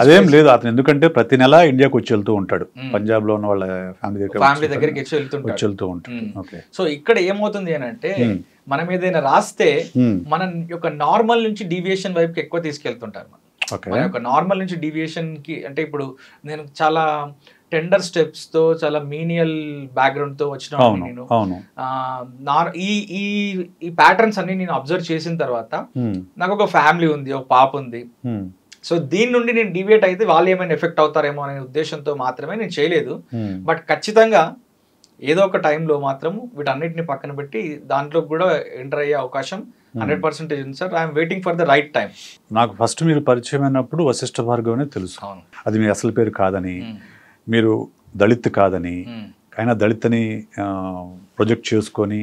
అదేం లేదు అతను, ఎందుకంటే ప్రతి నెల ఇండియాకి వచ్చి వెళ్తూ ఉంటాడు, పంజాబ్ లో ఉన్న వాళ్ళ ఫ్యామిలీ దగ్గరికి వచ్చి వెళ్తూ ఉంటాడు. సో ఇక్కడ ఏమవుతుంది అని అంటే, మనం ఏదైనా రాస్తే మన యొక్క నార్మల్ నుంచి డీవియేషన్ వైపుకి ఎక్కువ తీసుకెళ్తుంటారు. మన యొక్క నార్మల్ నుంచి డీవియేషన్ కి అంటే, ఇప్పుడు నేను చాలా టెండర్ స్టెప్స్ తో, చాలా మీనియల్ బ్యాక్గ్రౌండ్ తో వచ్చిన నేను ఈ ప్యాటర్న్స్ అన్ని నేను అబ్జర్వ్ చేసిన తర్వాత, నాకు ఒక ఫ్యామిలీ ఉంది, ఒక పాప ఉంది. సో దీని నుండి నేను డివియేట్ అయితే వాళ్ళు ఏమైనా ఎఫెక్ట్ అవుతారేమో అనే ఉద్దేశంతో మాత్రమే నేను చేయలేదు. బట్ ఖచ్చితంగా ఏదో ఒక టైంలో మాత్రం వీటన్నిటిని పక్కన పెట్టి దాంట్లో కూడా ఎంటర్ అయ్యే అవకాశం 100% ఉంది sir. I'm waiting for the right time. నాకు ఫస్ట్ మీరు పరిచయం అయినప్పుడు వశిష్ఠ భార్గవ్ అనే తెలుసు, అది మీ అసలు పేరు కాదని. మీరు దళిత్ కాదని, ఆయన దళితని ప్రొజెక్ట్ చేసుకొని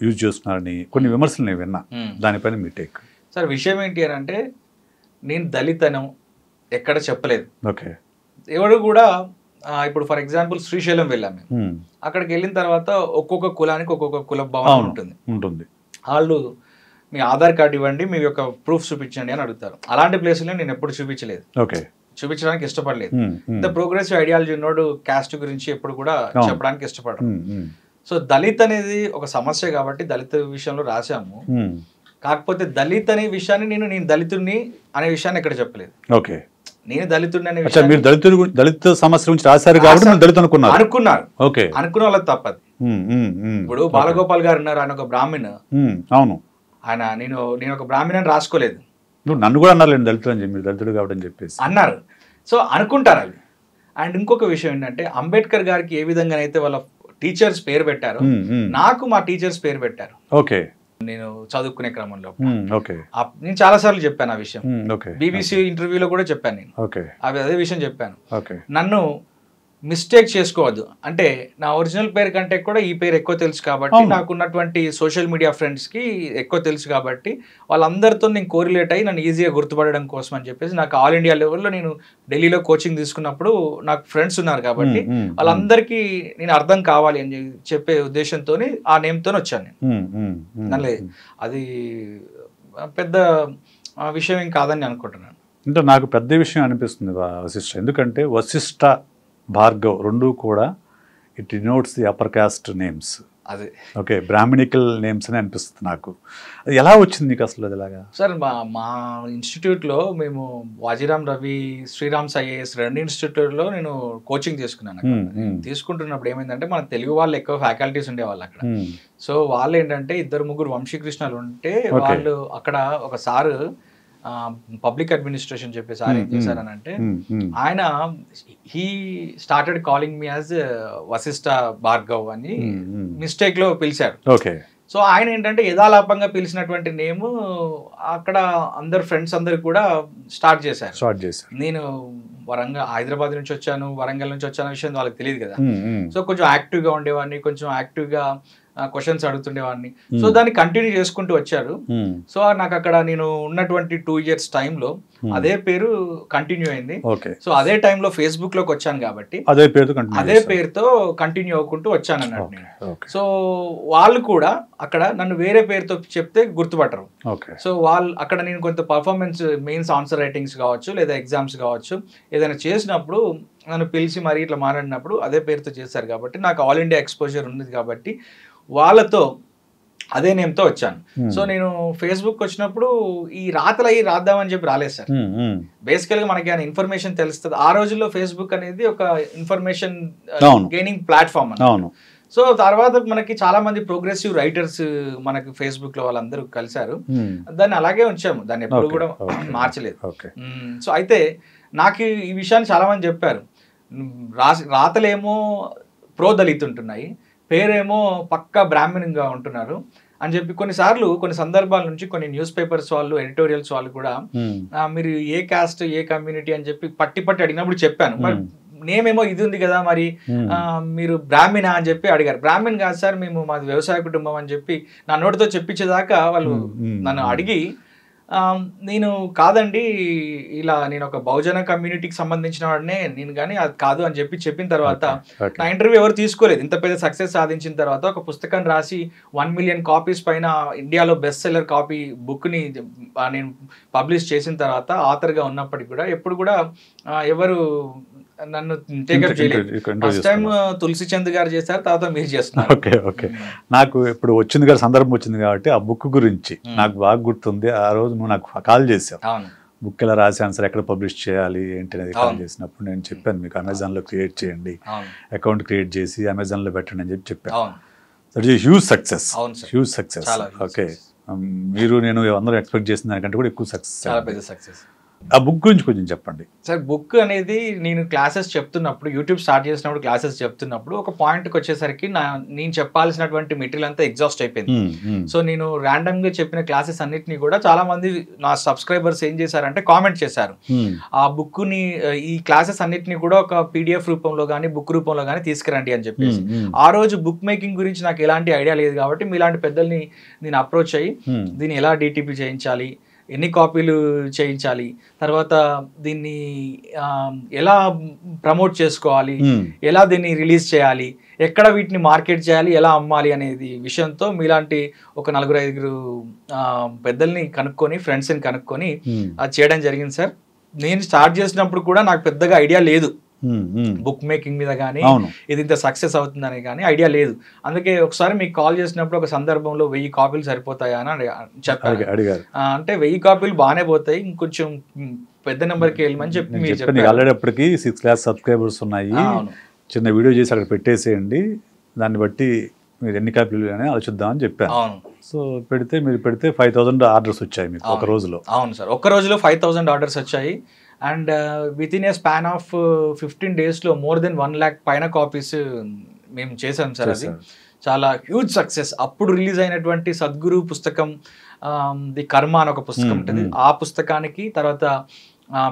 యూజ్ చేస్తున్నారని కొన్ని విమర్శలు నేను విన్నా. దానిపైన మీ టేక్. సార్ విషయం ఏంటి అని అంటే, నేను దళితనం ఎక్కడ చెప్పలేదు. ఓకే. ఎవరు కూడా ఇప్పుడు ఫర్ ఎగ్జాంపుల్ శ్రీశైలం వెళ్ళాం మేము. అక్కడికి వెళ్ళిన తర్వాత ఒక్కొక్క కులానికి ఒక్కొక్క కుల భవనం ఉంటుంది. వాళ్ళు మీ ఆధార్ కార్డు ఇవ్వండి, మీ యొక్క ప్రూఫ్ చూపించండి అని అడుగుతారు. అలాంటి ప్లేసులో నేను ఎప్పుడు చూపించలేదు, చూపించడానికి ఇష్టపడలేదు. ఇంత ప్రోగ్రెసివ్ ఐడియాలజీ ఉన్నోడు క్యాస్ట్ గురించి ఎప్పుడు కూడా చెప్పడానికి ఇష్టపడరు. సో దళిత్ అనేది ఒక సమస్య కాబట్టి దళిత విషయంలో రాశాము. కాకపోతే దళిత్ అనే విషయాన్ని నేను దళితుడిని అనే విషయాన్ని ఎక్కడ చెప్పలేదు. ఓకే. నేను దళితుడిని అనే మీరు దళిత సమస్య గురించి రాశారు కాబట్టి దళిత అనుకున్నారు. ఓకే. అనుకున్న వాళ్ళకి తప్పది. ఇప్పుడు బాలగోపాల్ గారు ఉన్నారు, ఆయన ఒక బ్రాహ్మణ్. అవును. ఆయన నేను ఒక బ్రాహ్మణ్ అని రాసుకోలేదు. నన్ను కూడా అన్నారు దళితుడు అని చెప్పి, మీరు దళితుడు కాబట్టి అని చెప్పేసి అన్నారు. సో అనుకుంటారు అది. అండ్ ఇంకొక విషయం ఏంటంటే, అంబేద్కర్ గారికి ఏ విధంగానైతే వాళ్ళ టీచర్స్ పేరు పెట్టారు, నాకు మా టీచర్స్ పేరు పెట్టారు. ఓకే. నేను చదువుకునే క్రమంలో నేను చాలా సార్లు చెప్పాను ఆ విషయం. బీబీసీ ఇంటర్వ్యూలో కూడా చెప్పాను నేను. అదే విషయం చెప్పాను. నన్ను మిస్టేక్ చేసుకోవద్దు అంటే, నా ఒరిజినల్ పేరు కంటే కూడా ఈ పేరు ఎక్కువ తెలుసు కాబట్టి, నాకున్నటువంటి సోషల్ మీడియా ఫ్రెండ్స్కి ఎక్కువ తెలుసు కాబట్టి, వాళ్ళందరితో నేను కోరిలేట్ అయ్యి నన్ను ఈజీగా గుర్తుపడడం కోసం అని చెప్పేసి, నాకు ఆల్ ఇండియా లెవెల్లో నేను ఢిల్లీలో కోచింగ్ తీసుకున్నప్పుడు నాకు ఫ్రెండ్స్ ఉన్నారు కాబట్టి, వాళ్ళందరికీ నేను అర్థం కావాలి అని చెప్పే ఉద్దేశంతో ఆ నేమ్తో వచ్చాను నేను. అది పెద్ద విషయం ఏం కాదని అనుకుంటున్నాను. అంటే నాకు పెద్ద విషయం అనిపిస్తుంది వశిష్ఠ. ఎందుకంటే వశిష్ఠ, భార్గవ్ రెండు కూడా it denotes the upper caste names. అదే. ఓకే. బ్రాహ్మణికల్ నేమ్స్ అని అనిపిస్తుంది నాకు. అది ఎలా వచ్చింది నీకు అసలు? అది ఎలాగా? సార్ మా ఇన్స్టిట్యూట్లో మేము వాజీరామ్ రవి, శ్రీరామ్స్ ఐఏఎస్ రెండు ఇన్స్టిట్యూట్లో నేను కోచింగ్ తీసుకున్నాను. తీసుకుంటున్నప్పుడు ఏమైందంటే, మన తెలుగు వాళ్ళు ఎక్కువ ఫ్యాకల్టీస్ ఉండేవాళ్ళు అక్కడ. సో వాళ్ళు ఏంటంటే 2-3 వంశీకృష్ణాలు ఉంటే, వాళ్ళు అక్కడ ఒక సారు పబ్లిక్ అడ్మినిస్ట్రేషన్ చెప్పే సార్ ఏం చేశారని అంటే, ఆయన he started calling me as Vashishta Bhargav అని మిస్టేక్ లో పిలిచారు. సో ఆయన ఏంటంటే యథాలాపంగా పిలిచినటువంటి నేమ్ అక్కడ అందరు ఫ్రెండ్స్ అందరికి కూడా స్టార్ట్ చేశారు. నేను హైదరాబాద్ నుంచి వచ్చాను, వరంగల్ నుంచి వచ్చాను విషయం వాళ్ళకి తెలియదు కదా. సో కొంచెం యాక్టివ్గా ఉండేవాడిని, కొంచెం యాక్టివ్గా క్వశ్చన్స్ అడుగుతుండేవాడిని. సో దాన్ని కంటిన్యూ చేసుకుంటూ వచ్చారు. సో నాకు అక్కడ నేను ఉన్నటువంటి 2 years టైంలో అదే పేరు కంటిన్యూ అయింది. సో అదే టైంలో ఫేస్బుక్ లోకి వచ్చాను కాబట్టి అదే పేరుతో కంటిన్యూ అవ్వకుంటూ వచ్చాను అన్నట్టు నేను. సో వాళ్ళు కూడా అక్కడ నన్ను వేరే పేరుతో చెప్తే గుర్తుపట్టరు. సో వాళ్ళు అక్కడ నేను కొంత పర్ఫార్మెన్స్, మెయిన్స్ ఆన్సర్ రైటింగ్స్ కావచ్చు లేదా ఎగ్జామ్స్ కావచ్చు, ఏదైనా చేసినప్పుడు నన్ను పిలిచి మరీ ఇట్లా మాట్లాడినప్పుడు అదే పేరుతో చేశారు కాబట్టి, నాకు ఆల్ ఇండియా ఎక్స్పోజర్ ఉంది కాబట్టి వాళ్ళతో అదే నేమ్తో వచ్చాను. సో నేను ఫేస్బుక్ వచ్చినప్పుడు ఈ రాద్దామని చెప్పి రాలేదు సార్. బేసికల్గా మనకి ఆయన ఇన్ఫర్మేషన్ తెలుస్తుంది. ఆ రోజుల్లో ఫేస్బుక్ అనేది ఒక ఇన్ఫర్మేషన్ గెయినింగ్ ప్లాట్ఫామ్ అన్నమాట. సో తర్వాత మనకి చాలా మంది ప్రోగ్రెసివ్ రైటర్స్ మనకి ఫేస్బుక్ లో వాళ్ళందరూ కలిశారు. దాన్ని అలాగే ఉంచాము, దాన్ని ఎప్పుడు కూడా మార్చలేదు. సో అయితే నాకు ఈ విషయాన్ని చాలా మంది చెప్పారు, రాతలేమో ప్రో దళిత్ ఉంటున్నాయి, పేరేమో పక్కా బ్రాహ్మణంగా ఉంటున్నారు అని చెప్పి కొన్ని సందర్భాల నుంచి కొన్ని న్యూస్ పేపర్స్ వాళ్ళు, ఎడిటోరియల్స్ వాళ్ళు కూడా మీరు ఏ కాస్ట్ ఏ కమ్యూనిటీ అని చెప్పి పట్టి అడిగినప్పుడు చెప్పాను. మరి నేమేమో ఇది ఉంది కదా, మరి మీరు బ్రాహ్మణ అని చెప్పి అడిగారు. బ్రాహ్మణ్ కాదు సార్, మేము మాది వ్యవసాయ కుటుంబం అని చెప్పి నా నోటితో చెప్పించేదాకా వాళ్ళు నన్ను అడిగి, నేను కాదండి, ఇలా నేను ఒక బహుజన కమ్యూనిటీకి సంబంధించిన వాడినే నేను, కానీ అది కాదు అని చెప్పిన తర్వాత నా ఇంటర్వ్యూ ఎవరు తీసుకోలేదు. ఇంత పెద్ద సక్సెస్ సాధించిన తర్వాత ఒక పుస్తకం రాసి 1 million కాపీస్ పైన ఇండియాలో బెస్ట్ సెల్లర్ కాపీ బుక్ని నేను పబ్లిష్ చేసిన తర్వాత, ఆథర్గా ఉన్నప్పటికీ కూడా ఎప్పుడు కూడా ఎవరు నన్ను టేకప్ చేయలేదు. ఫస్ట్ టైం తులసి చంద్ గారు చేశారు, తర్వాత మీరు చేస్తున్నారు. ఓకే. నాకు ఇప్పుడు సందర్భం వచ్చింది కాబట్టి ఆ బుక్ గురించి నాకు బాగా గుర్తుంది. ఆ రోజు నువ్వు నాకు కాల్ చేసావు, బుక్ ఎలా రాశాను సార్, ఎక్కడ పబ్లిష్ చేయాలి ఏంటి అనేది కాల్ చేసినప్పుడు నేను చెప్పాను, మీకు అమెజాన్లో క్రియేట్ చేయండి, అకౌంట్ క్రియేట్ చేసి అమెజాన్లో పెట్టండి అని చెప్పాను. That is huge success. Okay. మీరు నేను అందరూ ఎక్స్పెక్ట్ చేసిన దానికంటే కూడా ఎక్కువ సక్సెస్. ఆ బుక్ గురించి కొంచెం చెప్పండి. సార్ బుక్ అనేది నేను క్లాసెస్ చెప్తున్నప్పుడు, యూట్యూబ్ స్టార్ట్ చేసినప్పుడు క్లాసెస్ చెప్తున్నప్పుడు ఒక పాయింట్కి వచ్చేసరికి నేను చెప్పాల్సినటువంటి మెటీరియల్ అంతా ఎగ్జాస్ట్ అయిపోయింది. సో నేను ర్యాండమ్గా చెప్పిన క్లాసెస్ అన్నిటినీ కూడా చాలా మంది నా సబ్స్క్రైబర్స్ ఏం చేశారంటే కామెంట్ చేశారు. ఆ బుక్ని, ఈ క్లాసెస్ అన్నిటినీ కూడా ఒక PDF రూపంలో కానీ బుక్ రూపంలో కానీ తీసుకురండి అని చెప్పేసి. ఆ రోజు బుక్ మేకింగ్ గురించి నాకు ఎలాంటి ఐడియా లేదు కాబట్టి మీలాంటి పెద్దల్ని నేను అప్రోచ్ అయ్యి దీన్ని ఎలా DTP చేయించాలి, ఎన్ని కాపీలు చేయించాలి, తర్వాత దీన్ని ఎలా ప్రమోట్ చేసుకోవాలి, ఎలా దీన్ని రిలీజ్ చేయాలి, ఎక్కడ వీటిని మార్కెట్ చేయాలి, ఎలా అమ్మాలి అనేది విషయంతో మీలాంటి ఒక 4-5 పెద్దల్ని కనుక్కొని, ఫ్రెండ్స్ని కనుక్కొని అది చేయడం జరిగింది సార్. నేను స్టార్ట్ చేసినప్పుడు కూడా నాకు పెద్దగా ఐడియా లేదు బుక్ మేకింగ్ మీద కానీ, ఇది ఇంత సక్సెస్ అవుతుందని కానీ ఐడియా లేదు. అందుకే ఒకసారి మీకు కాల్ చేసినప్పుడు ఒక సందర్భంలో 1000 కాపీలు సరిపోతాయా అని చెప్పారు. అంటే 1000 కాపీలు బాగానే పోతాయి, ఇంకొంచెం పెద్ద నెంబర్కి వెళ్ళమని చెప్పి మీరు చెప్పారు. ఆల్రెడీ అప్పటికి 6 lakhs సబ్స్క్రైబర్స్ ఉన్నాయి, చిన్న వీడియో చేసి అక్కడ పెట్టేసేయండి, దాన్ని బట్టి మీరు ఎన్ని కాపీలు అని ఆలోచిద్దామని చెప్పాను. సో మీరు పెడితే 5000 ఆర్డర్స్ వచ్చాయి మీకు ఒక రోజులో. అవును సార్, ఒక్క రోజులో 5000 ఆర్డర్స్ వచ్చాయి. And within a span of 15 daysలో మోర్ దెన్ 1 lakh పైన కాపీస్ మేము చేసాం సార్. అది చాలా హ్యూజ్ సక్సెస్. అప్పుడు రిలీజ్ అయినటువంటి సద్గురు పుస్తకం, ది కర్మ అని ఒక పుస్తకం ఉంటుంది, ఆ పుస్తకానికి, తర్వాత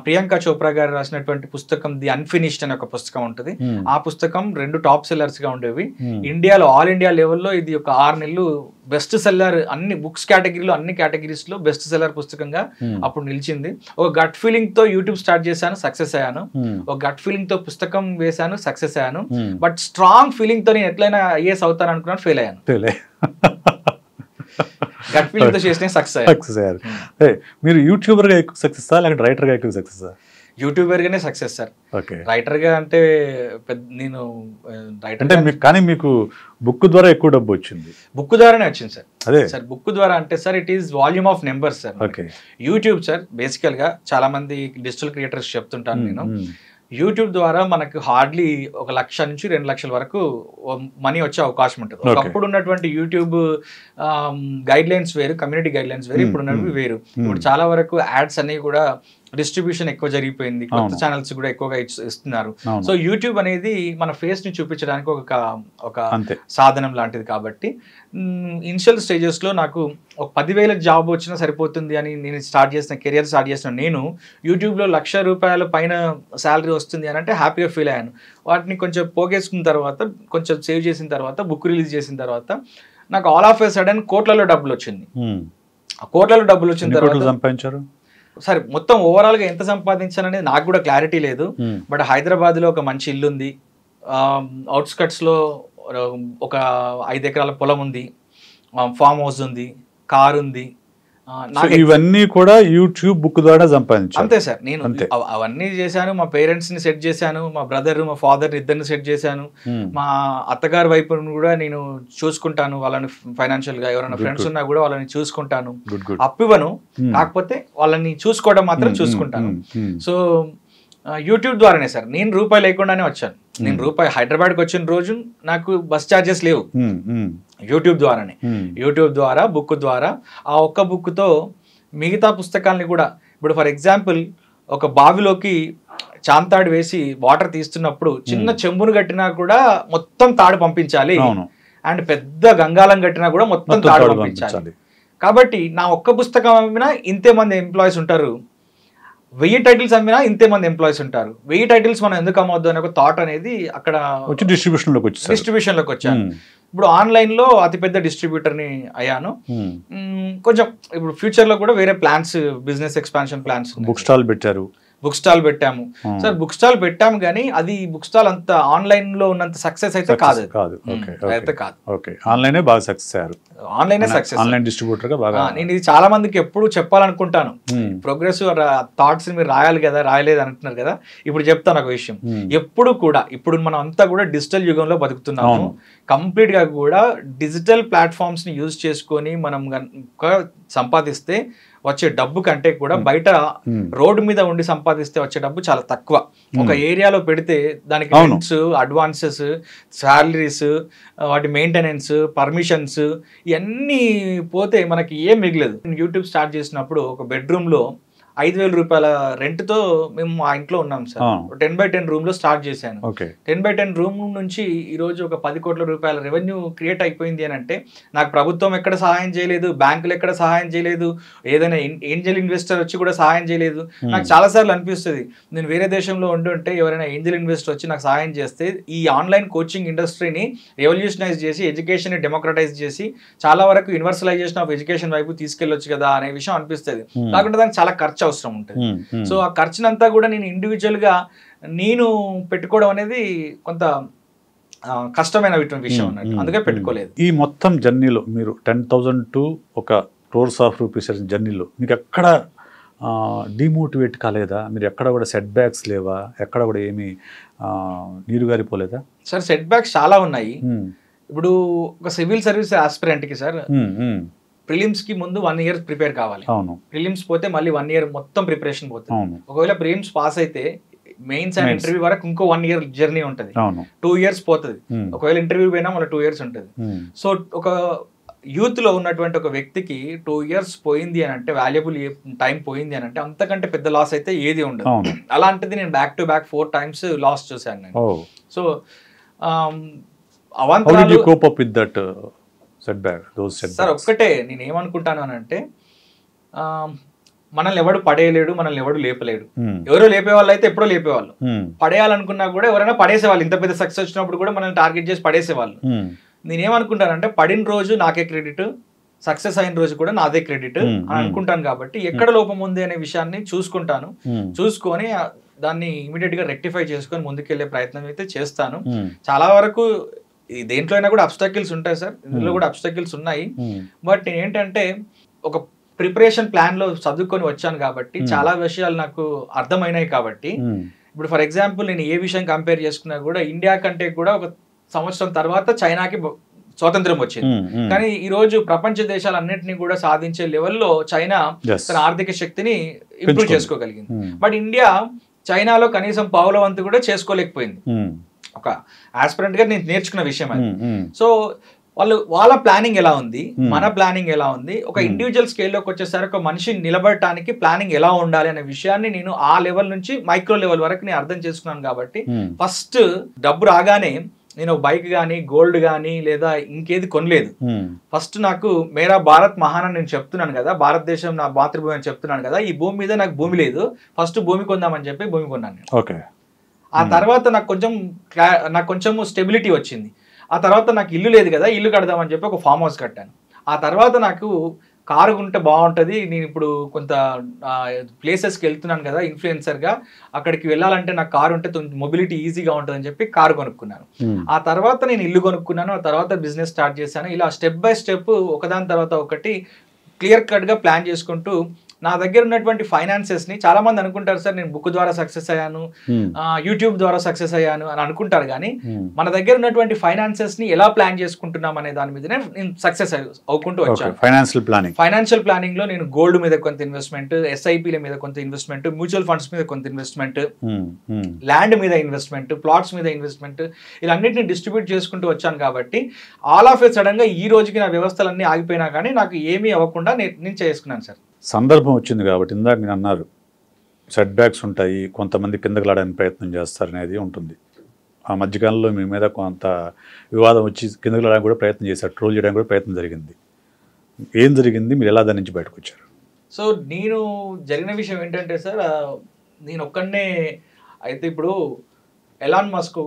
ప్రియాంక చోప్రా గారు రాసినటువంటి పుస్తకం ది అన్ఫినిష్డ్ అనే ఒక పుస్తకం ఉంటుంది, ఆ పుస్తకం 2 టాప్ సెల్లర్స్ గా ఉండేవి. ఇండియాలో ఆల్ ఇండియా లెవెల్లో ఇది ఒక 6 నెలలు బెస్ట్ సెల్లర్, అన్ని బుక్స్ కేటగిరీలో అన్ని కేటగిరీస్ లో బెస్ట్ సెల్లర్ పుస్తకంగా అప్పుడు నిలిచింది. ఒక గట్ ఫీలింగ్ తో యూట్యూబ్ స్టార్ట్ చేశాను, సక్సెస్ అయ్యాను. ఒక గట్ ఫీలింగ్ తో పుస్తకం వేశాను, సక్సెస్ అయ్యాను. బట్ స్ట్రాంగ్ ఫీలింగ్ తో నేను ఎట్లయినా IAS అవుతాను అనుకున్నాను, ఫెయిల్ అయ్యాను. గట్ ఫీలింగ్ తో చేసిన సక్సెస్ అయ్యారు. మీరు యూట్యూబర్ గా ఎక్కువ సక్సెస్ లేకపోతే రైటర్ గా ఎక్కువ సక్సెస్? యూట్యూబర్ గానే సక్సెస్ సార్. రైటర్ గా అంటే నేను రైటర్ అంటే కానీ మీకు బుక్ ద్వారా ఎక్కువ డబ్బు వచ్చింది? బుక్ ద్వారానే వచ్చింది సార్. అదే సార్, బుక్ ద్వారా అంటే sir it is volume of numbers sir. YouTube sir బేసికల్ గా చాలా మంది డిజిటల్ క్రియేటర్స్ చెప్తుంటాను నేను, యూట్యూబ్ ద్వారా మనకు హార్డ్లీ 1 లక్ష నుంచి 2 లక్షల వరకు మనీ వచ్చే అవకాశం ఉంటుంది. ఒకప్పుడు ఉన్నటువంటి యూట్యూబ్ గైడ్ లైన్స్ వేరు, కమ్యూనిటీ గైడ్ లైన్స్ వేరు, ఇప్పుడు ఉన్నవి వేరు. ఇప్పుడు చాలా వరకు యాడ్స్ అనేవి కూడా డిస్ట్రిబ్యూషన్ ఎక్కువ జరిగిపోయింది, కొత్త ఛానల్స్ కూడా ఎక్కువగా ఇస్తున్నారు. సో యూట్యూబ్ అనేది మన ఫేస్ ని చూపించడానికి ఒక సాధనం లాంటిది. కాబట్టి ఇనిషియల్ స్టేజెస్ లో నాకు ఒక 10,000 జాబ్ వచ్చినా సరిపోతుంది అని నేను కెరియర్ స్టార్ట్ చేసిన నేను యూట్యూబ్ లో ₹1,00,000 పైన శాలరీ వస్తుంది అని అంటే హ్యాపీగా ఫీల్ అయ్యాను. వాటిని కొంచెం పోగేసుకున్న తర్వాత, కొంచెం సేవ్ చేసిన తర్వాత, బుక్ రిలీజ్ చేసిన తర్వాత నాకు ఆల్ ఆఫ్ ఏ సడన్ కోట్లలో డబ్బులు వచ్చింది. కోట్లలో డబ్బులు వచ్చిన తర్వాత సంపాదించారు సరే, మొత్తం ఓవరాల్ గా ఎంత సంపాదించాననేది నాకు కూడా క్లారిటీ లేదు. బట్ హైదరాబాద్ లో ఒక మంచి ఇల్లు ఉంది, అవుట్స్కట్స్ లో ఒక 5 ఎకరాల పొలం ఉంది, ఫామ్ హౌస్ ఉంది, కార్ ఉంది. ఇవన్నీ కూడా యూట్యూబ్ బుక్ ద్వారా సంపాదించాను. అంతే సార్, నేను అవన్నీ చేశాను. మా పేరెంట్స్ ని సెట్ చేశాను, మా బ్రదర్ మా ఫాదర్ ఇద్దరిని సెట్ చేశాను. మా అత్తగారి వైపును కూడా నేను చూసుకుంటాను, వాళ్ళని ఫైనాన్షియల్ గా ఎవరైనా ఫ్రెండ్స్ ఉన్నా కూడా వాళ్ళని చూసుకుంటాను. అప్పివ్వను, కాకపోతే వాళ్ళని చూసుకోవడం మాత్రం చూసుకుంటాను. సో యూట్యూబ్ ద్వారానే సార్, నేను రూపాయి లేకుండానే వచ్చాను. నేను రూపాయి హైదరాబాద్కి వచ్చిన రోజు నాకు బస్ ఛార్జెస్ లేవు, యూట్యూబ్ ద్వారానే. యూట్యూబ్ ద్వారా, బుక్ ద్వారా, ఆ ఒక్క బుక్తో మిగతా పుస్తకాలని కూడా, ఇప్పుడు ఫర్ ఎగ్జాంపుల్ ఒక బావిలోకి చాంతాడు వేసి వాటర్ తీస్తున్నప్పుడు చిన్న చెంబును కట్టినా కూడా మొత్తం తాడు పంపించాలి, అండ్ పెద్ద గంగాలం కట్టినా కూడా మొత్తం తాడు పంపించాలి. కాబట్టి నా ఒక్క పుస్తకం అమ్మినా ఇంతే మంది ఎంప్లాయీస్ ఉంటారు, 1000 టైటిల్స్ అమ్మినా ఇంతే మంది ఎంప్లాయీస్ ఉంటారు. 1000 టైటిల్స్ మనం ఎందుకు అమ్మవద్దు అనే ఒక థాట్ అనేది అక్కడ డిస్ట్రిబ్యూషన్లోకి వచ్చాను. ఇప్పుడు ఆన్లైన్ లో అతిపెద్ద డిస్ట్రిబ్యూటర్ని అయ్యాను. కొంచెం ఇప్పుడు ఫ్యూచర్ లో కూడా వేరే plans, business expansion plans. Book stall పెట్టారు? బుక్ స్టాల్ పెట్టాము సార్, బుక్ స్టాల్ పెట్టాము, కానీ అది బుక్ స్టాల్ అంత ఆన్లైన్ లో ఉన్నంత సక్సెస్ అయితే కాదు. ఆన్లైనే బాగా సక్సెస్ అయ్యారు. ఆన్లైనే సక్సెస్, ఆన్లైన్ డిస్ట్రిబ్యూటర్ గా బాగా. నేను ఇది చాలా మందికి ఎప్పుడు చెప్పాలనుకుంటాను, ప్రోగ్రెసివ్ థాట్స్ మీరు రాయాలి కదా, రాయలేదు అంటున్నారు కదా. ఇప్పుడు చెప్తాను ఒక విషయం, ఎప్పుడు కూడా ఇప్పుడు మనం అంతా కూడా డిజిటల్ యుగంలో బతుకుతున్నాము. కంప్లీట్ గా కూడా డిజిటల్ ప్లాట్ఫామ్స్ ని యూజ్ చేసుకొని మనం సంపాదిస్తే వచ్చే డబ్బు కంటే కూడా బయట రోడ్డు మీద ఉండి సంపాదిస్తే వచ్చే డబ్బు చాలా తక్కువ. ఒక ఏరియాలో పెడితే దానికి రెంట్స్, అడ్వాన్సెస్, శాలరీస్, వాటి మెయింటెనెన్స్, పర్మిషన్స్ ఇవన్నీ పోతే మనకి ఏం మిగలేదు. యూట్యూబ్ స్టార్ట్ చేసినప్పుడు ఒక బెడ్రూమ్ లో 5,000 రూపాయల రెంట్తో మేము మా ఇంట్లో ఉన్నాం సార్. 10x10 రూమ్లో స్టార్ట్ చేశాను. 10x10 రూమ్ నుంచి ఈరోజు ఒక 10 కోట్ల రూపాయల రెవెన్యూ క్రియేట్ అయిపోయింది అని అంటే నాకు ప్రభుత్వం ఎక్కడ సహాయం చేయలేదు, బ్యాంకులు ఎక్కడ సహాయం చేయలేదు, ఏదైనా ఏంజల్ ఇన్వెస్టర్ వచ్చి కూడా సహాయం చేయలేదు. నాకు చాలాసార్లు అనిపిస్తుంది నేను వేరే దేశంలో ఉంటే ఎవరైనా ఏంజల్ ఇన్వెస్టర్ వచ్చి నాకు సహాయం చేస్తే ఈ ఆన్లైన్ కోచింగ్ ఇండస్ట్రీని రెవల్యూషనైజ్ చేసి ఎడ్యుకేషన్ డెమోక్రటైజ్ చేసి చాలా వరకు యూనివర్సలైజేషన్ ఆఫ్ ఎడ్యుకేషన్ వైపు తీసుకెళ్ళొచ్చు కదా అనే విషయం అనిపిస్తుంది. కాకుండా దానికి చాలా ఖర్చు అవసరం ఉంటుంది. సో ఆ ఖర్చునంతా కూడా నేను ఇండివిజువల్ గా నేను పెట్టుకోవడం అనేది కొంత కష్టమైన విషయం అన్నట్టు, అందుకే పెట్టుకోలేదు. ఈ మొత్తం జర్నీలో మీరు 10,000 to ఒక crores of rupees జర్నీలో మీకు ఎక్కడ డిమోటివేట్ కాలేదా? మీరు ఎక్కడ కూడా సెట్ బ్యాక్స్ లేవా? ఎక్కడ కూడా ఏమి నీరు గారిపోలేదా? సార్ సెట్ బ్యాక్స్ చాలా ఉన్నాయి. ఇప్పుడు ఒక సివిల్ సర్వీస్ ఆస్పిరెంట్ కి సార్ ప్రిలిమ్స్ కి ముందు 1 year ప్రిపేర్ కావాలి. ప్రిలిమ్స్ పోతే మళ్ళీ 1 year మొత్తం ప్రిపరేషన్ పోతుంది. ఒకవేళ ప్రిలిమ్స్ పాస్ అయితే మెయిన్స్ అండ్ ఇంటర్వ్యూ వరకు ఇంకో 1 year జర్నీ ఉంటుంది, 2 years పోతుంది. ఒకవేళ ఇంటర్వ్యూ పోయినా మళ్ళీ 2 years ఉంటుంది. సో ఒక యూత్ లో ఉన్నటువంటి ఒక వ్యక్తికి 2 years పోయింది అని అంటే, వాల్యుబుల్ టైం పోయింది అని అంటే అంతకంటే పెద్ద లాస్ అయితే ఏది ఉండదు. అలాంటిది నేను back to back 4 times loss చూసాను నేను. సో సార్ ఒక్కటే నేను ఏమనుకుంటాను అని అంటే, మనల్ని ఎవడు పడేయలేడు, మనల్ని ఎవడు లేపలేడు. ఎవరో లేపేవాళ్ళు అయితే ఎప్పుడో లేపేవాళ్ళు, పడేయాలనుకున్నా కూడా ఎవరైనా పడేసేవాళ్ళు. ఇంత పెద్ద సక్సెస్ వచ్చినప్పుడు కూడా మనల్ని టార్గెట్ చేసి పడేసేవాళ్ళు. నేనేమనుకుంటానంటే పడిన రోజు నాకే క్రెడిట్, సక్సెస్ అయిన రోజు కూడా నాదే క్రెడిట్ అని అనుకుంటాను. కాబట్టి ఎక్కడ లోపం ఉంది అనే విషయాన్ని చూసుకుంటాను, చూసుకొని దాన్ని ఇమీడియట్ గా రెక్టిఫై చేసుకొని ముందుకెళ్లే ప్రయత్నం అయితే చేస్తాను. చాలా వరకు దేంట్లో అయినా కూడా అబ్స్టాకిల్స్ ఉంటాయి సార్, ఇందులో కూడా అబ్స్టాకిల్స్ ఉన్నాయి. బట్ ఏంటంటే ఒక ప్రిపరేషన్ ప్లాన్ లో చదువుకొని వచ్చాను కాబట్టి చాలా విషయాలు నాకు అర్థమైనాయి. కాబట్టి ఇప్పుడు ఫర్ ఎగ్జాంపుల్ నేను ఏ విషయం కంపేర్ చేసుకున్నా కూడా ఇండియా కంటే కూడా ఒక సంవత్సరం తర్వాత చైనాకి స్వాతంత్రం వచ్చింది. కానీ ఈ రోజు ప్రపంచ దేశాలన్నింటినీ కూడా సాధించే లెవెల్లో చైనా తన ఆర్థిక శక్తిని ఇంప్రూవ్ చేసుకోగలిగింది. బట్ ఇండియా చైనాలో కనీసం పావుల వంతు కూడా చేసుకోలేకపోయింది. ఒక ఆస్పిరెంట్ గా నేను నేర్చుకున్న విషయం అది. సో వాళ్ళ ప్లానింగ్ ఎలా ఉంది, మన ప్లానింగ్ ఎలా ఉంది, ఒక ఇండివిజువల్ స్కేల్లోకి వచ్చేసరికి ఒక మనిషి నిలబడటానికి ప్లానింగ్ ఎలా ఉండాలి అనే విషయాన్ని నేను ఆ లెవెల్ నుంచి మైక్రో లెవెల్ వరకు నేను అర్థం చేసుకున్నాను. కాబట్టి ఫస్ట్ డబ్బు రాగానే నేను బైక్ కానీ గోల్డ్ కానీ లేదా ఇంకేది కొనలేదు. ఫస్ట్ నాకు మేరా భారత్ మహాన్ అని నేను చెప్తున్నాను కదా, భారతదేశం నా మాతృభూమి అని చెప్తున్నాను కదా, ఈ భూమి మీద నాకు భూమి లేదు, ఫస్ట్ భూమి కొందామని చెప్పి భూమి కొన్నాను. ఆ తర్వాత నాకు కొంచెం స్టెబిలిటీ వచ్చింది. ఆ తర్వాత నాకు ఇల్లు లేదు కదా, ఇల్లు కడదామని చెప్పి ఒక ఫామ్ హౌస్ కట్టాను. ఆ తర్వాత నాకు కారు ఉంటే బాగుంటుంది, నేను ఇప్పుడు కొంత ప్లేసెస్కి వెళ్తున్నాను కదా ఇన్ఫ్లుయెన్సర్గా, అక్కడికి వెళ్ళాలంటే నాకు కారు ఉంటే మొబిలిటీ ఈజీగా ఉంటుంది అని చెప్పి కారు కొనుక్కున్నాను. ఆ తర్వాత నేను ఇల్లు కొనుక్కున్నాను, ఆ తర్వాత బిజినెస్ స్టార్ట్ చేశాను. ఇలా స్టెప్ బై స్టెప్ ఒకదాని తర్వాత ఒకటి క్లియర్ కట్గా ప్లాన్ చేసుకుంటూ నా దగ్గర ఉన్నటువంటి ఫైనాన్సెస్ ని, చాలా మంది అనుకుంటారు సార్ నేను బుక్ ద్వారా సక్సెస్ అయ్యాను, యూట్యూబ్ ద్వారా సక్సెస్ అయ్యాను అని అనుకుంటారు. కానీ మన దగ్గర ఉన్నటువంటి ఫైనాన్సెస్ ని ఎలా ప్లాన్ చేసుకుంటున్నాం అనే దాని మీదనే నేను సక్సెస్ అవుకుంటూ వచ్చాను. ఫైనాన్షియల్ ప్లానింగ్ లో నేను గోల్డ్ మీద కొంత ఇన్వెస్ట్మెంట్, ఎస్ఐపిల మీద కొంత ఇన్వెస్ట్మెంట్, మ్యూచువల్ ఫండ్స్ మీద కొంత ఇన్వెస్ట్మెంట్, ల్యాండ్ మీద ఇన్వెస్ట్మెంట్, ప్లాట్స్ మీద ఇన్వెస్ట్మెంట్, ఇలాన్నింటినీ డిస్ట్రిబ్యూట్ చేసుకుంటూ వచ్చాను. కాబట్టి ఆల్ ఆఫ్ ఏ సడన్ గా ఈ రోజుకి నా వ్యవస్థలన్నీ ఆగిపోయినా కానీ నాకు ఏమీ అవ్వకుండా నేను చేసుకున్నాను సార్. సందర్భం వచ్చింది కాబట్టి ఇందాక మీరు అన్నారు సెట్ బ్యాక్స్ ఉంటాయి, కొంతమంది కిందకి లాడడానికి ప్రయత్నం చేస్తారు అనేది ఉంటుంది. ఆ మధ్యకాలంలో మీ మీద కొంత వివాదం వచ్చి కిందకి లాడడానికి కూడా ప్రయత్నం చేశారు, ట్రోల్ చేయడానికి కూడా ప్రయత్నం జరిగింది. ఏం జరిగింది, మీరు ఎలా దాని నుంచి బయటకు వచ్చారు? సో నేను జరిగిన విషయం ఏంటంటే సార్, నేను ఒక్కడనే అయితే ఇప్పుడు ఎలాన్ మస్క్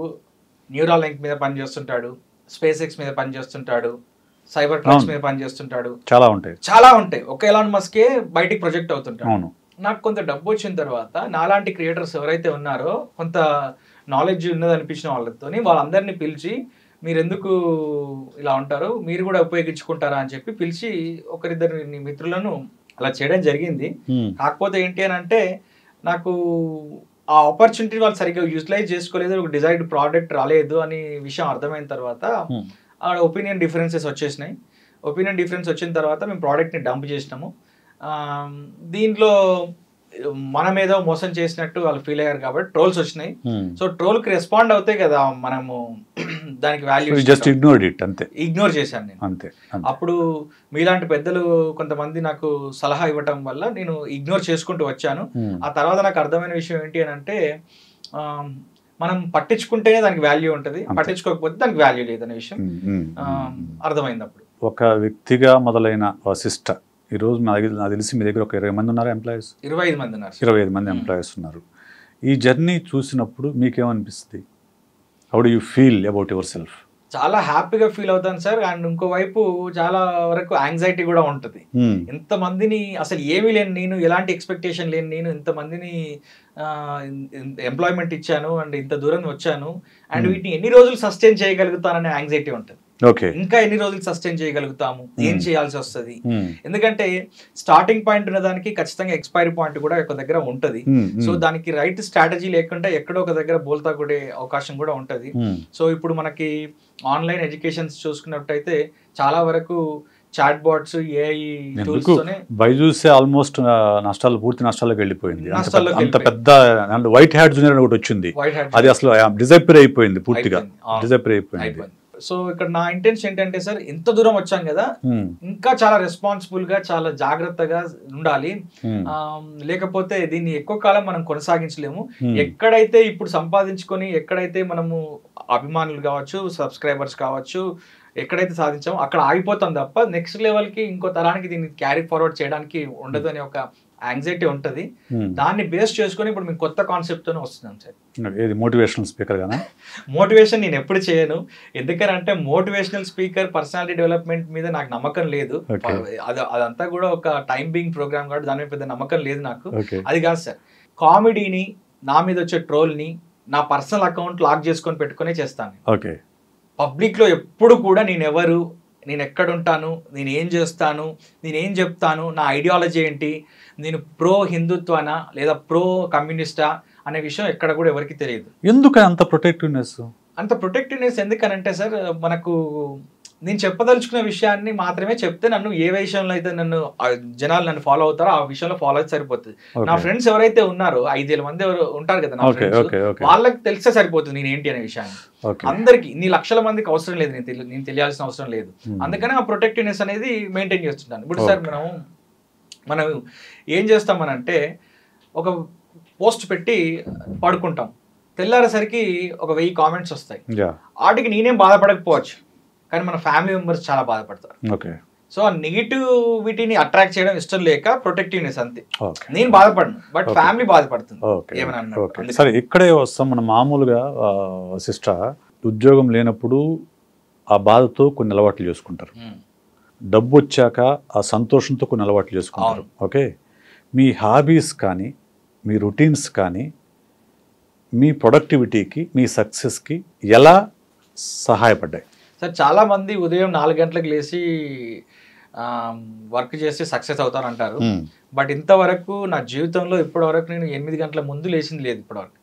న్యూరాలింక్ మీద పనిచేస్తుంటాడు, స్పేస్ ఎక్స్ మీద పనిచేస్తుంటాడు, సైబర్ ట్రక్స్ మీద పనిచేస్తుంటాడు, చాలా ఉంటాయి. ఒక ఎలాన్ మస్కే బయటికి ప్రొజెక్ట్ అవుతుంటాడు. నాకు కొంత డబ్బు వచ్చిన తర్వాత నాలాంటి క్రియేటర్స్ ఎవరైతే ఉన్నారో, కొంత నాలెడ్జ్ ఉన్నది అనిపించిన వాళ్ళందరినీ పిలిచి మీరు ఎందుకు ఇలా ఉంటారు, మీరు కూడా ఉపయోగించుకుంటారా అని చెప్పి పిలిచి ఒకరిద్దరు మిత్రులను అలా చేయడం జరిగింది. కాకపోతే ఏంటి అని అంటే నాకు ఆ ఆపర్చునిటీ వాళ్ళు సరిగ్గా యూటిలైజ్ చేసుకోలేదు, ఒక డిజైర్డ్ ప్రోడక్ట్ రాలేదు అని విషయం అర్థమైన తర్వాత ఒపీనియన్ డిఫరెన్సెస్ వచ్చేసినాయి. ఒపీనియన్ డిఫరెన్స్ వచ్చిన తర్వాత మేము ప్రోడక్ట్ని డంప్ చేసినాము. దీంట్లో మనం ఏదో మోసం చేసినట్టు వాళ్ళు ఫీల్ అయ్యారు కాబట్టి ట్రోల్స్ వచ్చినాయి. సో ట్రోల్కి రెస్పాండ్ అవుతాయి కదా మనము దానికి వాల్యూ జస్ట్ ఇగ్నోర్డ్ ఇట్ అంతే, ఇగ్నోర్ చేశాను నేను అంతే. అప్పుడు మీలాంటి పెద్దలు కొంతమంది నాకు సలహా ఇవ్వటం వల్ల నేను ఇగ్నోర్ చేసుకుంటూ వచ్చాను. ఆ తర్వాత నాకు అర్థమైన విషయం ఏంటి అని అంటే మనం పట్టించుకుంటేనే దానికి వాల్యూ ఉంటుంది, పట్టించుకోకపోతే దానికి వాల్యూ లేదనే విషయం అర్థమైంది అప్పుడు. ఒక వ్యక్తిగా మొదలైన వశిష్ట ఈరోజు నాకు తెలిసి మీ దగ్గర ఒక 20 మంది ఉన్నారు ఎంప్లాయీస్? 25 మంది ఉన్నారు. 25 మంది ఎంప్లాయీస్ ఉన్నారు. ఈ జర్నీ చూసినప్పుడు మీకేమనిపిస్తుంది? How do you feel about yourself? చాలా హ్యాపీగా ఫీల్ అవుతాను సార్. అండ్ ఇంకోవైపు చాలా వరకు యాంగ్జైటీ కూడా ఉంటుంది. ఇంతమందిని అసలు ఏమీ లేని నేను, ఎలాంటి ఎక్స్పెక్టేషన్ లేని నేను ఇంతమందిని ఎంప్లాయ్మెంట్ ఇచ్చాను అండ్ ఇంత దూరం వచ్చాను అండ్ వీటిని ఎన్ని రోజులు సస్టైన్ చేయగలుగుతాననే యాంగ్జైటీ ఉంటుంది. ఇంకా ఎన్ని రోజులు సస్టైన్ చేయగలుగుతాము, ఏం చేయాల్సి వస్తుంది. ఎందుకంటే స్టార్టింగ్ పాయింట్ ఉన్న దానికి ఖచ్చితంగా ఎక్స్పైరీ పాయింట్ కూడా ఒక దగ్గర ఉంటది. సో దానికి రైట్ స్ట్రాటజీ లేకుండా ఎక్కడో ఒక దగ్గర బోల్తా కొడే అవకాశం కూడా ఉంటది. సో ఇప్పుడు మనకి ఆన్లైన్ ఎడ్యుకేషన్స్ చూసుకున్నట్టయితే చాలా వరకు చాట్ బాట్స్, ఏఐ టూల్స్ తోనే బైజూస్ ఆల్మోస్ట్ నష్టాలు, పూర్తి నష్టాల్లోకి వెళ్ళిపోయింది. అంత పెద్ద వైట్ హ్యాట్ జూనియర్ అని ఒకటి వచ్చింది, అది అసలు డిజైపర్ అయిపోయింది, పూర్తిగా డిజైపర్ అయిపోయింది. సో ఇక్కడ నా ఇంటెన్షన్ ఏంటంటే సార్, ఇంత దూరం వచ్చాం కదా, ఇంకా చాలా రెస్పాన్సిబుల్ గా చాలా జాగ్రత్తగా ఉండాలి. లేకపోతే దీన్ని ఎక్కువ కాలం మనం కొనసాగించలేము. ఎక్కడైతే ఇప్పుడు సంపాదించుకొని, ఎక్కడైతే మనము అభిమానులు కావచ్చు, సబ్స్క్రైబర్స్ కావచ్చు, ఎక్కడైతే సాధించామో అక్కడ ఆగిపోతాం తప్ప నెక్స్ట్ లెవెల్ కి ఇంకో తరానికి దీన్ని క్యారీ ఫార్వర్డ్ చేయడానికి ఉండదు అనే ఒక యాంగ్జైటీ ఉంటుంది. దాన్ని బేస్ చేసుకొని ఇప్పుడు మేము కొత్త కాన్సెప్ట్ తోనే వస్తున్నాం సార్. ఏది మోటివేషనల్ స్పీకర్ గానా? మోటివేషన్ నేను ఎప్పుడు చేయను, ఎందుకంటే మోటివేషనల్ స్పీకర్ పర్సనాలిటీ డెవలప్మెంట్ మీద నాకు నమ్మకం లేదు. అదంతా కూడా ఒక టైం బీయింగ్ ప్రోగ్రామ్ కాబట్టి దాని మీద పెద్ద నమ్మకం లేదు నాకు. అది కాదు సార్, కామెడీని, నా మీద వచ్చే ట్రోల్ని నా పర్సనల్ అకౌంట్ లాక్ చేసుకొని పెట్టుకునే చేస్తాను. ఓకే, పబ్లిక్ లో ఎప్పుడు కూడా నేనెవరు, నేను ఎక్కడుంటాను, నేను ఏం చేస్తాను, నేను ఏం చెప్తాను, నా ఐడియాలజీ ఏంటి, నేను ప్రో హిందుత్వానా లేదా ప్రో కమ్యూనిస్టా అనే విషయం ఎక్కడ కూడా ఎవరికి తెలియదు. ఎందుకు అంత ప్రొటెక్టివ్నెస్? అంత ప్రొటెక్టివ్నెస్ ఎందుకనంటే సార్, మనకు నేను చెప్పదలుచుకున్న విషయాన్ని మాత్రమే చెప్తే నన్ను ఏ విషయంలో అయితే జనాలు నన్ను ఫాలో అవుతారో ఆ విషయంలో ఫాలో అయితే సరిపోతుంది. నా ఫ్రెండ్స్ ఎవరైతే ఉన్నారో 5,000 మంది ఉంటారు కదా నా ఫ్రెండ్స్, వాళ్ళకి తెలిస్తే సరిపోతుంది నేను ఏంటి అనే విషయాన్ని. అందరికి ఇన్ని లక్షల మందికి అవసరం లేదు, నేను తెలియాల్సిన అవసరం లేదు. అందుకని ఆ ప్రొటెక్టివ్నెస్ అనేది మెయింటైన్ చేస్తుంటాను. ఇప్పుడు సార్ మనం ఏం చేస్తామనంటే, ఒక పోస్ట్ పెట్టి పడుకుంటాం, తెల్లారేసరికి ఒక 1000 కామెంట్స్ వస్తాయి. వాటికి నేనేం బాధపడకపోవచ్చు, కానీ మన ఫ్యామిలీ మెంబర్స్ చాలా బాధపడతారు. సో ఆ నెగిటివిటీని అట్రాక్ట్ చేయడం ఇష్టం లేక ప్రొటెక్టివ్నెస్ అంతే. నేను బాధపడను, బట్ ఫ్యామిలీ బాధపడుతుంది. సరే, ఇక్కడే వస్తాం. మనం మామూలుగా సిస్టర్ ఉద్యోగం లేనప్పుడు ఆ బాధతో కొన్ని అలవాట్లు చేసుకుంటారు, డబ్బు వచ్చాక ఆ సంతోషంతో కొన్ని అలవాట్లు చేసుకుంటారు. ఓకే, మీ హాబీస్ కానీ, మీ రొటీన్స్ కానీ, మీ ప్రొడక్టివిటీకి, మీ సక్సెస్కి ఎలా సహాయపడ్డాయి? సార్, చాలా మంది ఉదయం 4 గంటలకు లేచి వర్క్ చేసి సక్సెస్ అవుతారంటారు. బట్ ఇంతవరకు నా జీవితంలో ఇప్పటి వరకు నేను 8 గంటల ముందు లేచింది లేదు ఇప్పటివరకు.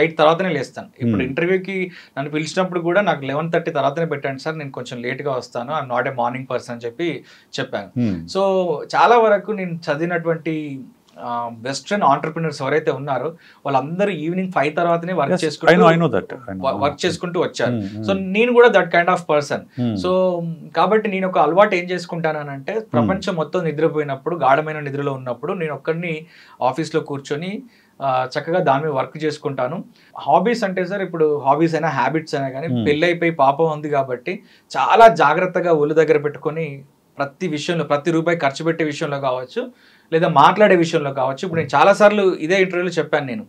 8 తర్వాతనే లేస్తాను. ఇప్పుడు ఇంటర్వ్యూకి నన్ను పిలిచినప్పుడు కూడా నాకు 11:30 తర్వాతనే పెట్టండి సార్, నేను కొంచెం లేట్గా వస్తాను, I'm not a morning person అని చెప్పాను. సో చాలా వరకు నేను చదివినటువంటి వెస్ట్రన్ ఆంటర్ప్రినర్స్ ఎవరైతే ఉన్నారో వాళ్ళందరూ ఈవినింగ్ 5 తర్వాతనే వర్క్ చేసుకుంటూ వచ్చారు. సో నేను కూడా that kind of person. So కాబట్టి నేను ఒక అలవాటు ఏం చేసుకుంటానంటే, ప్రపంచం మొత్తం నిద్రపోయినప్పుడు, గాఢమైన నిద్రలో ఉన్నప్పుడు నేను ఒక్కడిని ఆఫీస్లో కూర్చొని చక్కగా దాని మీద వర్క్ చేసుకుంటాను. హాబీస్ అంటే సార్, ఇప్పుడు హాబీస్ అయినా హ్యాబిట్స్ అయినా కానీ, పెళ్ళైపోయి పాపం ఉంది కాబట్టి చాలా జాగ్రత్తగా ఒళ్ళు దగ్గర పెట్టుకొని ప్రతి విషయంలో, ప్రతి రూపాయి ఖర్చు పెట్టే విషయంలో కావచ్చు, లేదా మాట్లాడే విషయంలో కావచ్చు. ఇప్పుడు నేను చాలాసార్లు ఇదే ఇంటర్వ్యూలో చెప్పాను,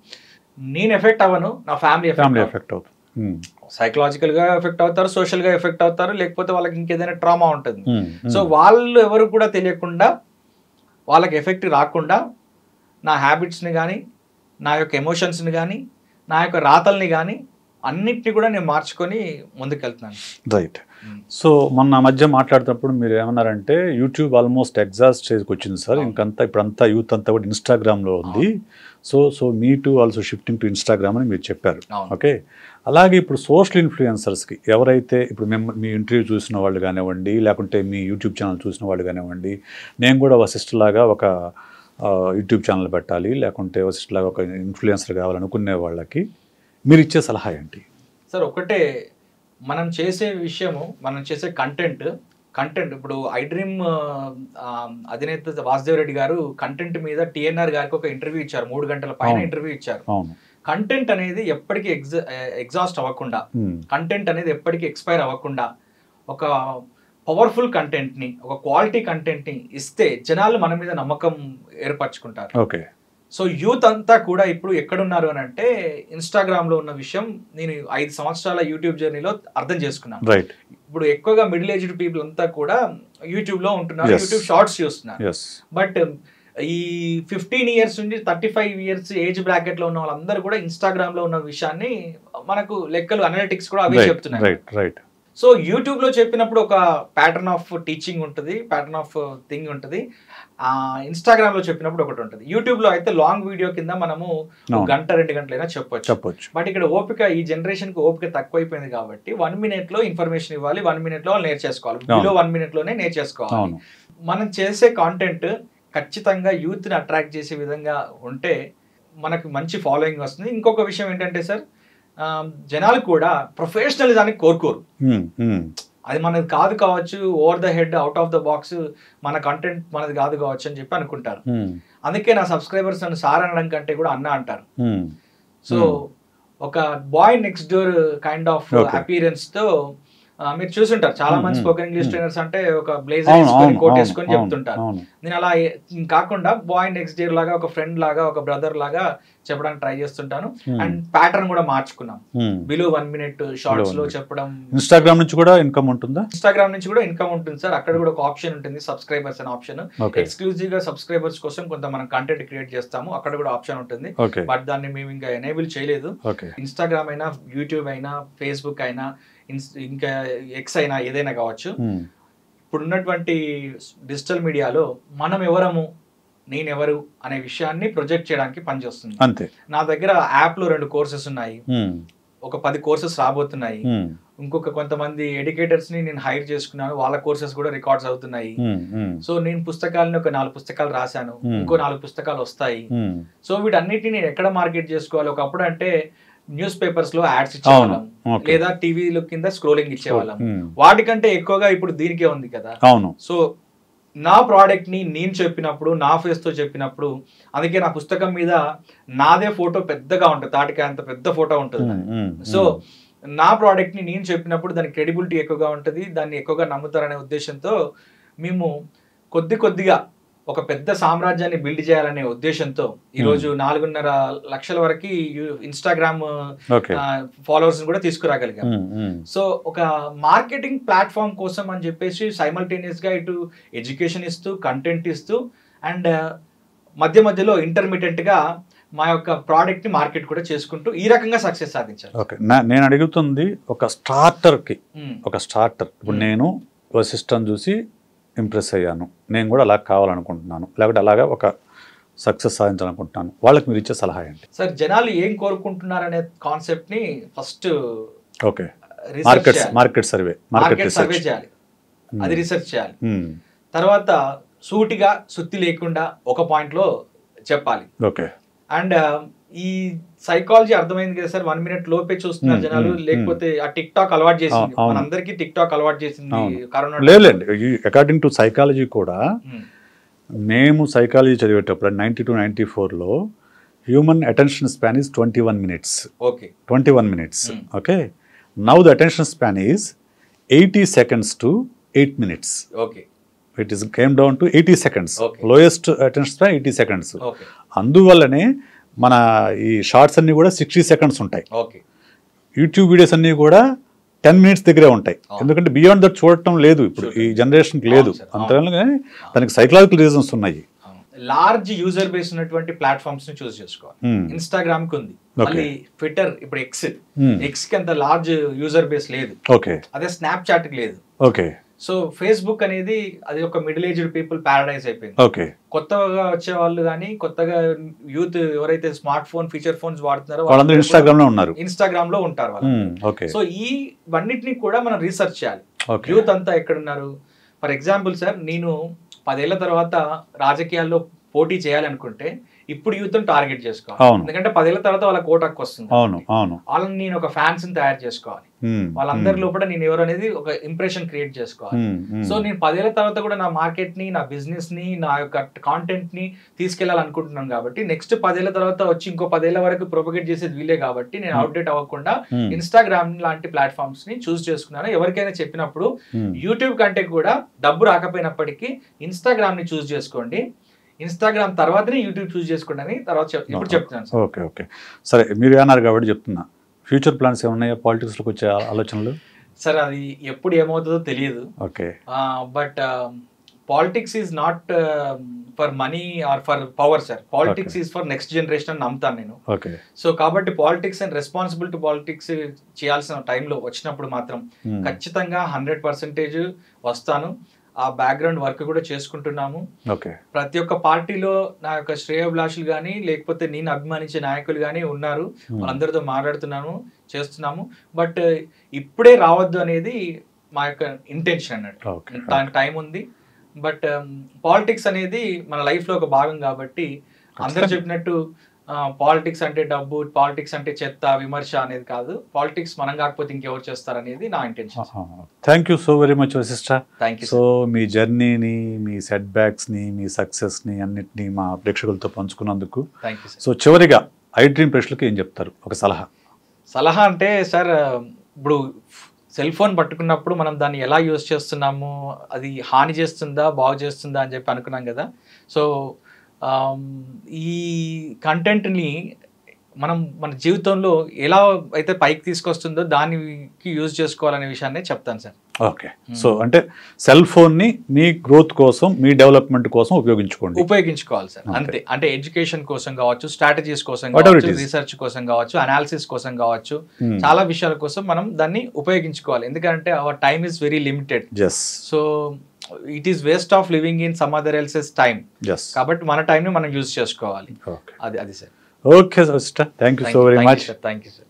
నేను ఎఫెక్ట్ అవ్వను, నా ఫ్యామిలీ ఎఫెక్ట్ అవుతుంది. సైకలాజికల్గా ఎఫెక్ట్ అవుతారు, సోషల్గా ఎఫెక్ట్ అవుతారు, లేకపోతే వాళ్ళకి ఇంకేదైనా ట్రామా ఉంటుంది. సో వాళ్ళు ఎవరు కూడా తెలియకుండా, వాళ్ళకి ఎఫెక్ట్ రాకుండా నా హ్యాబిట్స్ని కానీ, నా యొక్క ఎమోషన్స్ని కానీ, నా యొక్క రాతల్ని కానీ అన్నిటిని కూడా నేను మార్చుకొని ముందుకెళ్తున్నాను. రైట్. సో మొన్న మధ్య మాట్లాడుతున్నప్పుడు మీరు ఏమన్నారంటే, యూట్యూబ్ ఆల్మోస్ట్ ఎగ్జాస్ట్ స్టేజ్కి వచ్చింది సార్, ఇంకంతా ఇప్పుడంతా యూత్ అంతా కూడా ఇన్స్టాగ్రామ్లో ఉంది. So me to also shifting to Instagram అని మీరు చెప్పారు. ఓకే, అలాగే ఇప్పుడు సోషల్ ఇన్ఫ్లుయెన్సర్స్కి ఎవరైతే ఇప్పుడు మీ ఇంటర్వ్యూ చూసిన వాళ్ళు కానివ్వండి, లేకుంటే మీ యూట్యూబ్ ఛానల్ చూసిన వాళ్ళు కానివ్వండి, నేను కూడా ఒక సిస్టర్ లాగా ఒక యూట్యూబ్ ఛానల్ పెట్టాలి, లేకుంటే లాగా ఒక ఇన్ఫ్లుయెన్సర్ కావాలనుకునే వాళ్ళకి మీరు ఇచ్చే సలహా ఏంటి? సార్ ఒకటే, మనం చేసే విషయము, మనం చేసే కంటెంట్ ఇప్పుడు iDream అధినేత వాసుదేవ్ రెడ్డి గారు కంటెంట్ మీద టిఎన్ఆర్ గారికి ఒక ఇంటర్వ్యూ ఇచ్చారు, 3 గంటల పైన ఇంటర్వ్యూ ఇచ్చారు. కంటెంట్ అనేది ఎప్పటికీ ఎగ్జాస్ట్ అవ్వకుండా, కంటెంట్ అనేది ఎప్పటికీ ఎక్స్పైర్ అవ్వకుండా, ఒక పవర్ఫుల్ కంటెంట్ని, ఒక క్వాలిటీ కంటెంట్ని ఇస్తే జనాలు మన మీద నమ్మకం ఏర్పరచుకుంటారు. ఓకే. సో యూత్ అంతా కూడా ఇప్పుడు ఎక్కడున్నారు అని అంటే ఇన్స్టాగ్రామ్లో ఉన్న విషయం నేను 5 సంవత్సరాల యూట్యూబ్ జర్నీలో అర్థం చేసుకున్నాను. రైట్. ఇప్పుడు ఎక్కువగా మిడిల్ ఏజ్డ్ పీపుల్ అంతా కూడా యూట్యూబ్లో ఉంటున్నారు, యూట్యూబ్ షార్ట్స్ చూస్తున్నారు. బట్ ఈ 15 ఇయర్స్ నుంచి 35 ఇయర్స్ ఏజ్ బ్రాకెట్లో ఉన్న వాళ్ళందరూ కూడా ఇన్స్టాగ్రామ్లో ఉన్న విషయాన్ని మనకు లెక్కలు అనలిటిక్స్ కూడా అవే చెప్తున్నాయి. రైట్. సో యూట్యూబ్లో చెప్పినప్పుడు ఒక ప్యాటర్న్ ఆఫ్ టీచింగ్ ఉంటుంది, ప్యాటర్న్ ఆఫ్ థింగ్ ఉంటుంది. ఇన్స్టాగ్రామ్లో చెప్పినప్పుడు ఒకటి ఉంటుంది. యూట్యూబ్లో అయితే లాంగ్ వీడియో కింద మనము 1 గంట 2 గంటలైనా చెప్పొచ్చు. బట్ ఇక్కడ ఓపిక, ఈ జనరేషన్కి ఓపిక తక్కువైపోయింది కాబట్టి 1 మినిట్లో ఇన్ఫర్మేషన్ ఇవ్వాలి, 1 మినిట్లో వాళ్ళు నేర్చేసుకోవాలి, బిలో 1 మినిట్లోనే నేర్చేసుకోవాలి. మనం చేసే కాంటెంట్ ఖచ్చితంగా యూత్ని అట్రాక్ట్ చేసే విధంగా ఉంటే మనకు మంచి ఫాలోయింగ్ వస్తుంది. ఇంకొక విషయం ఏంటంటే సార్, జనాలు కూడా ప్రొఫెషనలిజానికి కోరుకోరు. అది మనది కాదు కావచ్చు, over the head, out of the box, మన కంటెంట్ మనది కాదు కావచ్చు అని చెప్పి అనుకుంటారు. అందుకే నా సబ్స్క్రైబర్స్ నన్ను సార్ అనడం కంటే కూడా అన్న అంటారు. సో ఒక boy next door kind of appearance తో మీరు చూసుంటారు చాలా మంది స్పోకెన్ ఇంగ్లీష్ ట్రైనర్స్ అంటే ఒక బ్లేజర్ వేసుకొని కోట్ వేసుకొని చెప్తుంటారు. నేను అలా కాకుండా బాయ్ నెక్స్ట్ డోర్ లాగా, ఒక ఫ్రెండ్ లాగా, ఒక బ్రదర్ లాగా చెప్పడానికి ట్రై చేస్తుంటాను. అండ్ ప్యాటర్న్ కూడా మార్చుకున్నాం, బిలో 1 మినిట్ షార్ట్స్ లో చెప్పడం. ఇన్స్టాగ్రామ్ నుంచి కూడా ఇన్కమ్ ఉంటుందా? ఇన్స్టాగ్రామ్ నుంచి కూడా ఇన్కమ్ ఉంటుంది సార్. అక్కడ కూడా ఒక ఆప్షన్ ఉంటుంది, సబ్స్క్రైబర్స్ అనే ఆప్షన్. ఎక్స్క్లూజివ్ గా సబ్స్క్రైబర్స్ కోసం కొంత మనం కంటెంట్ క్రియేట్ చేస్తాము, అక్కడ కూడా ఆప్షన్ ఉంటుంది. బట్ దాన్ని మేము ఇంకా ఎనేబుల్ చేయలేదు. ఇన్స్టాగ్రామ్ అయినా, యూట్యూబ్ అయినా, ఫేస్బుక్ అయినా, ఇంకా ఎక్స్ అయినా, ఏదైనా కావచ్చు, ఇప్పుడు ఉన్నటువంటి డిజిటల్ మీడియాలో మనం ఎవరము, నేనెవరు అనే విషయాన్ని ప్రొజెక్ట్ చేయడానికి పనిచేస్తుంది. అంతే. నా దగ్గర యాప్ లో 2 కోర్సెస్ ఉన్నాయి, ఒక 10 కోర్సెస్ రాబోతున్నాయి. ఇంకొక కొంతమంది ఎడ్యుకేటర్స్ ని నేను హైర్ చేసుకున్నాను, వాళ్ళ కోర్సెస్ కూడా రికార్డ్స్ అవుతున్నాయి. సో నేను పుస్తకాలని ఒక 4 పుస్తకాలు రాశాను, ఇంకో 4 పుస్తకాలు వస్తాయి. సో వీటన్నిటిని నేను ఎక్కడ మార్కెట్ చేసుకోవాలి? ఒకప్పుడు అంటే న్యూస్ పేపర్స్ లో యాడ్స్ ఇచ్చేవాళ్ళం, లేదా టీవీలో కింద స్క్రోలింగ్ ఇచ్చేవాళ్ళం. వాటికంటే ఎక్కువగా ఇప్పుడు దీనికే ఉంది కదా. సో నా ప్రోడక్ట్ ని నేను చెప్పినప్పుడు, నా ఫేస్ తో చెప్పినప్పుడు, అందుకే నా పుస్తకం మీద నాదే ఫోటో పెద్దగా ఉంటుంది, తాటికాయ అంత పెద్ద ఫోటో ఉంటుంది. సో నా ప్రోడక్ట్ ని నేను చెప్పినప్పుడు దాని క్రెడిబిలిటీ ఎక్కువగా ఉంటుంది, దాన్ని ఎక్కువగా నమ్ముతారనే ఉద్దేశంతో మేము కొద్దిగా ఒక పెద్ద సామ్రాజ్యాన్ని బిల్డ్ చేయాలనే ఉద్దేశంతో ఈరోజు 4.5 లక్షల వరకు ఇన్స్టాగ్రామ్ ఫాలోవర్స్ కూడా తీసుకురాగలిగాం. సో ఒక మార్కెటింగ్ ప్లాట్ఫామ్ కోసం అని చెప్పేసి సైమల్టేనియస్ గా ఇటు ఎడ్యుకేషన్ ఇస్తూ, కంటెంట్ ఇస్తూ, అండ్ మధ్యలో ఇంటర్మీడియట్ గా మా యొక్క ప్రోడక్ట్ ని మార్కెట్ కూడా చేసుకుంటూ ఈ రకంగా సక్సెస్ సాధించారు. ఓకే, నేను అడుగుతుంది ఒక స్టార్టర్కి, ఒక స్టార్టర్. ఇప్పుడు నేను ఒక సిస్టమ్ చూసి ఇంప్రెస్ అయ్యాను, నేను కూడా అలా కావాలనుకుంటున్నాను, లేకపోతే అలాగా ఒక సక్సెస్ సాధించాలనుకుంటున్నాను, వాళ్ళకి మీరు ఇచ్చే సలహా ఏంటి? సార్, జనాలు ఏం కోరుకుంటున్నారనే కాన్సెప్ట్ ని ఫస్ట్ ఓకే మార్కెట్ సర్వే చేయాలి, అది రీసెర్చ్ చేయాలి. తర్వాత సూటిగా సుత్తి లేకుండా ఒక పాయింట్ లో చెప్పాలి. ఓకే. అండ్ ఈ సైకాలజీ అర్థమైంది కదా సార్, 1 మినిట్ లోపే చూస్తున్నారు జనాలు. లేకపోతే ఆ టిక్ టాక్ అలవాటు చేసింది, మనందరికీ టిక్ టాక్ అలవాటు చేసింది కరోనా. లేదండి, అకార్డింగ్ టు సైకాలజీ కూడా, మేము సైకాలజీ చదివేటప్పుడు 92-94లో human attention span is 21 minutes. Okay, 21 minutes. Okay, now the attention span is 80 seconds to 8 minutes. Okay, it is came down to 80 seconds. Lowest attention span 80 seconds. Okay. అందువల్లనే మన ఈ shorts అన్ని కూడా 60 seconds ఉంటాయి. Okay. YouTube videos అన్ని కూడా 10 minutes దగ్గరే ఉంటాయి. ఎందుకంటే బియాండ్ దట్ చూడటం లేదు ఇప్పుడు ఈ జనరేషన్కి లేదు. అంతేగానే దానికి సైకలాజికల్ రీజన్స్ ఉన్నాయి. లార్జ్ యూజర్ బేస్ ఉన్నటువంటి ప్లాట్ఫామ్స్ ని చూస్ చేసుకోవాలి. ఇన్స్టాగ్రామ్ కి ఉంది, మళ్ళీ ట్విట్టర్, ఇప్పుడు ఎక్స్ కి అంత లార్జ్ యూజర్ బేస్ లేదు. ఓకే. అదే స్నాప్ చాట్ కి లేదు. ఓకే. సో ఫేస్బుక్ అనేది అది ఒక మిడిల్ ఏజ్డ్ పీపుల్ పారడైజ్ అయిపోయింది. ఓకే. కొత్తగా వచ్చే వాళ్ళు కానీ, కొత్తగా యూత్ ఎవరైతే స్మార్ట్ ఫోన్ ఫీచర్ ఫోన్స్ వాడుతున్నారో వాళ్ళందరూ ఇన్స్టాగ్రామ్ లో ఉంటారు వాళ్ళు. సో ఈ వన్నిటిని కూడా మనం రీసెర్చ్ చేయాలి. యూత్ అంతా ఎక్కడున్నారు? ఫర్ ఎగ్జాంపుల్ సార్, నేను 10 ఏళ్ల తర్వాత రాజకీయాల్లో పోటీ చేయాలనుకుంటే ఇప్పుడు యూత్ టార్గెట్ చేసుకోవాలి. అవును. ఎందుకంటే 10 ఏళ్ల తర్వాత వాళ్ళ కోట హక్కు వస్తుంది. అవును అవును. వాళ్ళని నేను ఒక ఫ్యాన్స్ తయారు చేసుకోవాలి. వాళ్ళందరి లోపల నేను ఎవరు అనేది ఒక ఇంప్రెషన్ క్రియేట్ చేసుకోవాలి. సో నేను 10 ఏళ్ల తర్వాత కూడా నా మార్కెట్ ని, నా బిజినెస్ ని, నా యొక్క కాంటెంట్ ని తీసుకెళ్లాలనుకుంటున్నాను కాబట్టి నెక్స్ట్ 10 ఏళ్ల తర్వాత వచ్చి ఇంకో 10 ఏళ్ల వరకు ప్రొపగేట్ చేసేది వీలే కాబట్టి నేను అవుట్డేట్ అవ్వకుండా ఇన్స్టాగ్రామ్ లాంటి ప్లాట్ఫామ్స్ ని చూస్ చేసుకున్నాను. ఎవరికైనా చెప్పినప్పుడు యూట్యూబ్ కంటే కూడా డబ్బు రాకపోయినప్పటికీ ఇన్స్టాగ్రామ్ ని చూస్ చేసుకోండి, ఇన్స్టాగ్రామ్ తర్వాతనే యూట్యూబ్ చూస్ చేసుకోండి అని తర్వాత ఇప్పుడు చెప్తున్నాను. ఓకే ఓకే సరే, మీరు అన్నారు కాబట్టి చెప్తున్నా. ఫ్యూచర్ ప్లాన్స్ ఏమున్నాయా పాలిటిక్స్లోకి వచ్చే ఆలోచనలు? సార్ అది ఎప్పుడు ఏమవుతుందో తెలియదు. Okay. But politics is not for money are for power sir. Politics is for next generation అని నమ్ముతాను నేను. ఓకే. సో కాబట్టి పాలిటిక్స్ అండ్ రెస్పాన్సిబిలిటీ పాలిటిక్స్ చేయాల్సిన టైంలో వచ్చినప్పుడు మాత్రం ఖచ్చితంగా 100% వస్తాను. ఆ బ్యాక్గ్రౌండ్ వర్క్ కూడా చేసుకుంటున్నాము. ప్రతి ఒక్క పార్టీలో నా యొక్క శ్రేయోభిలాషులు కానీ లేకపోతే నేను అభిమానించే నాయకులు కానీ ఉన్నారు. వాళ్ళందరితో మాట్లాడుతున్నాము, చేస్తున్నాము. బట్ ఇప్పుడే రావద్దు అనేది మా యొక్క ఇంటెన్షన్ అన్నట్టు. దానికి టైం ఉంది. బట్ పాలిటిక్స్ అనేది మన లైఫ్ లో ఒక భాగం కాబట్టి అందరు చెప్పినట్టు పాలిటిక్స్ అంటే డబ్బు, పాలిటిక్స్ అంటే చెత్త, విమర్శ అనేది కాదు. పాలిటిక్స్ మనం కాకపోతే ఇంకెవరు చేస్తారనేది నా intention. Thank you so very much Vashishta. Thank you. So మీ జర్నీని, మీ సెట్ బ్యాక్స్ని, మీ సక్సెస్ని అన్నిటినీ మా ప్రేక్షకులతో పంచుకున్నందుకు థ్యాంక్ యూ. సో చివరిగా iDream ప్రేక్షకులకు ఏం చెప్తారు? ఒక సలహా అంటే సార్, ఇప్పుడు సెల్ ఫోన్ పట్టుకున్నప్పుడు మనం దాన్ని ఎలా యూజ్ చేస్తున్నాము, అది హాని చేస్తుందా బాగు చేస్తుందా అని చెప్పి అనుకున్నాం కదా. సో ఈ కంటెంట్ని మనం మన జీవితంలో ఎలా అయితే పైకి తీసుకొస్తుందో దానికి యూజ్ చేసుకోవాలనే విషయాన్ని చెప్తాను సార్. ఓకే. సో అంటే సెల్ ఫోన్ని మీ గ్రోత్ కోసం, మీ డెవలప్మెంట్ కోసం ఉపయోగించుకోవాలి సార్. అంతే. అంటే ఎడ్యుకేషన్ కోసం కావచ్చు, స్ట్రాటజీస్ కోసం కావచ్చు, రీసెర్చ్ కోసం కావచ్చు, అనాలిసిస్ కోసం కావచ్చు, చాలా విషయాల కోసం మనం దాన్ని ఉపయోగించుకోవాలి. ఎందుకంటే our time is very limited. So it is waste of living in some other else's time. కాబట్టి మన టైం ని మనం యూజ్ చేసుకోవాలి. అది sir. Okay sir, thank you so very much. Thank you sir.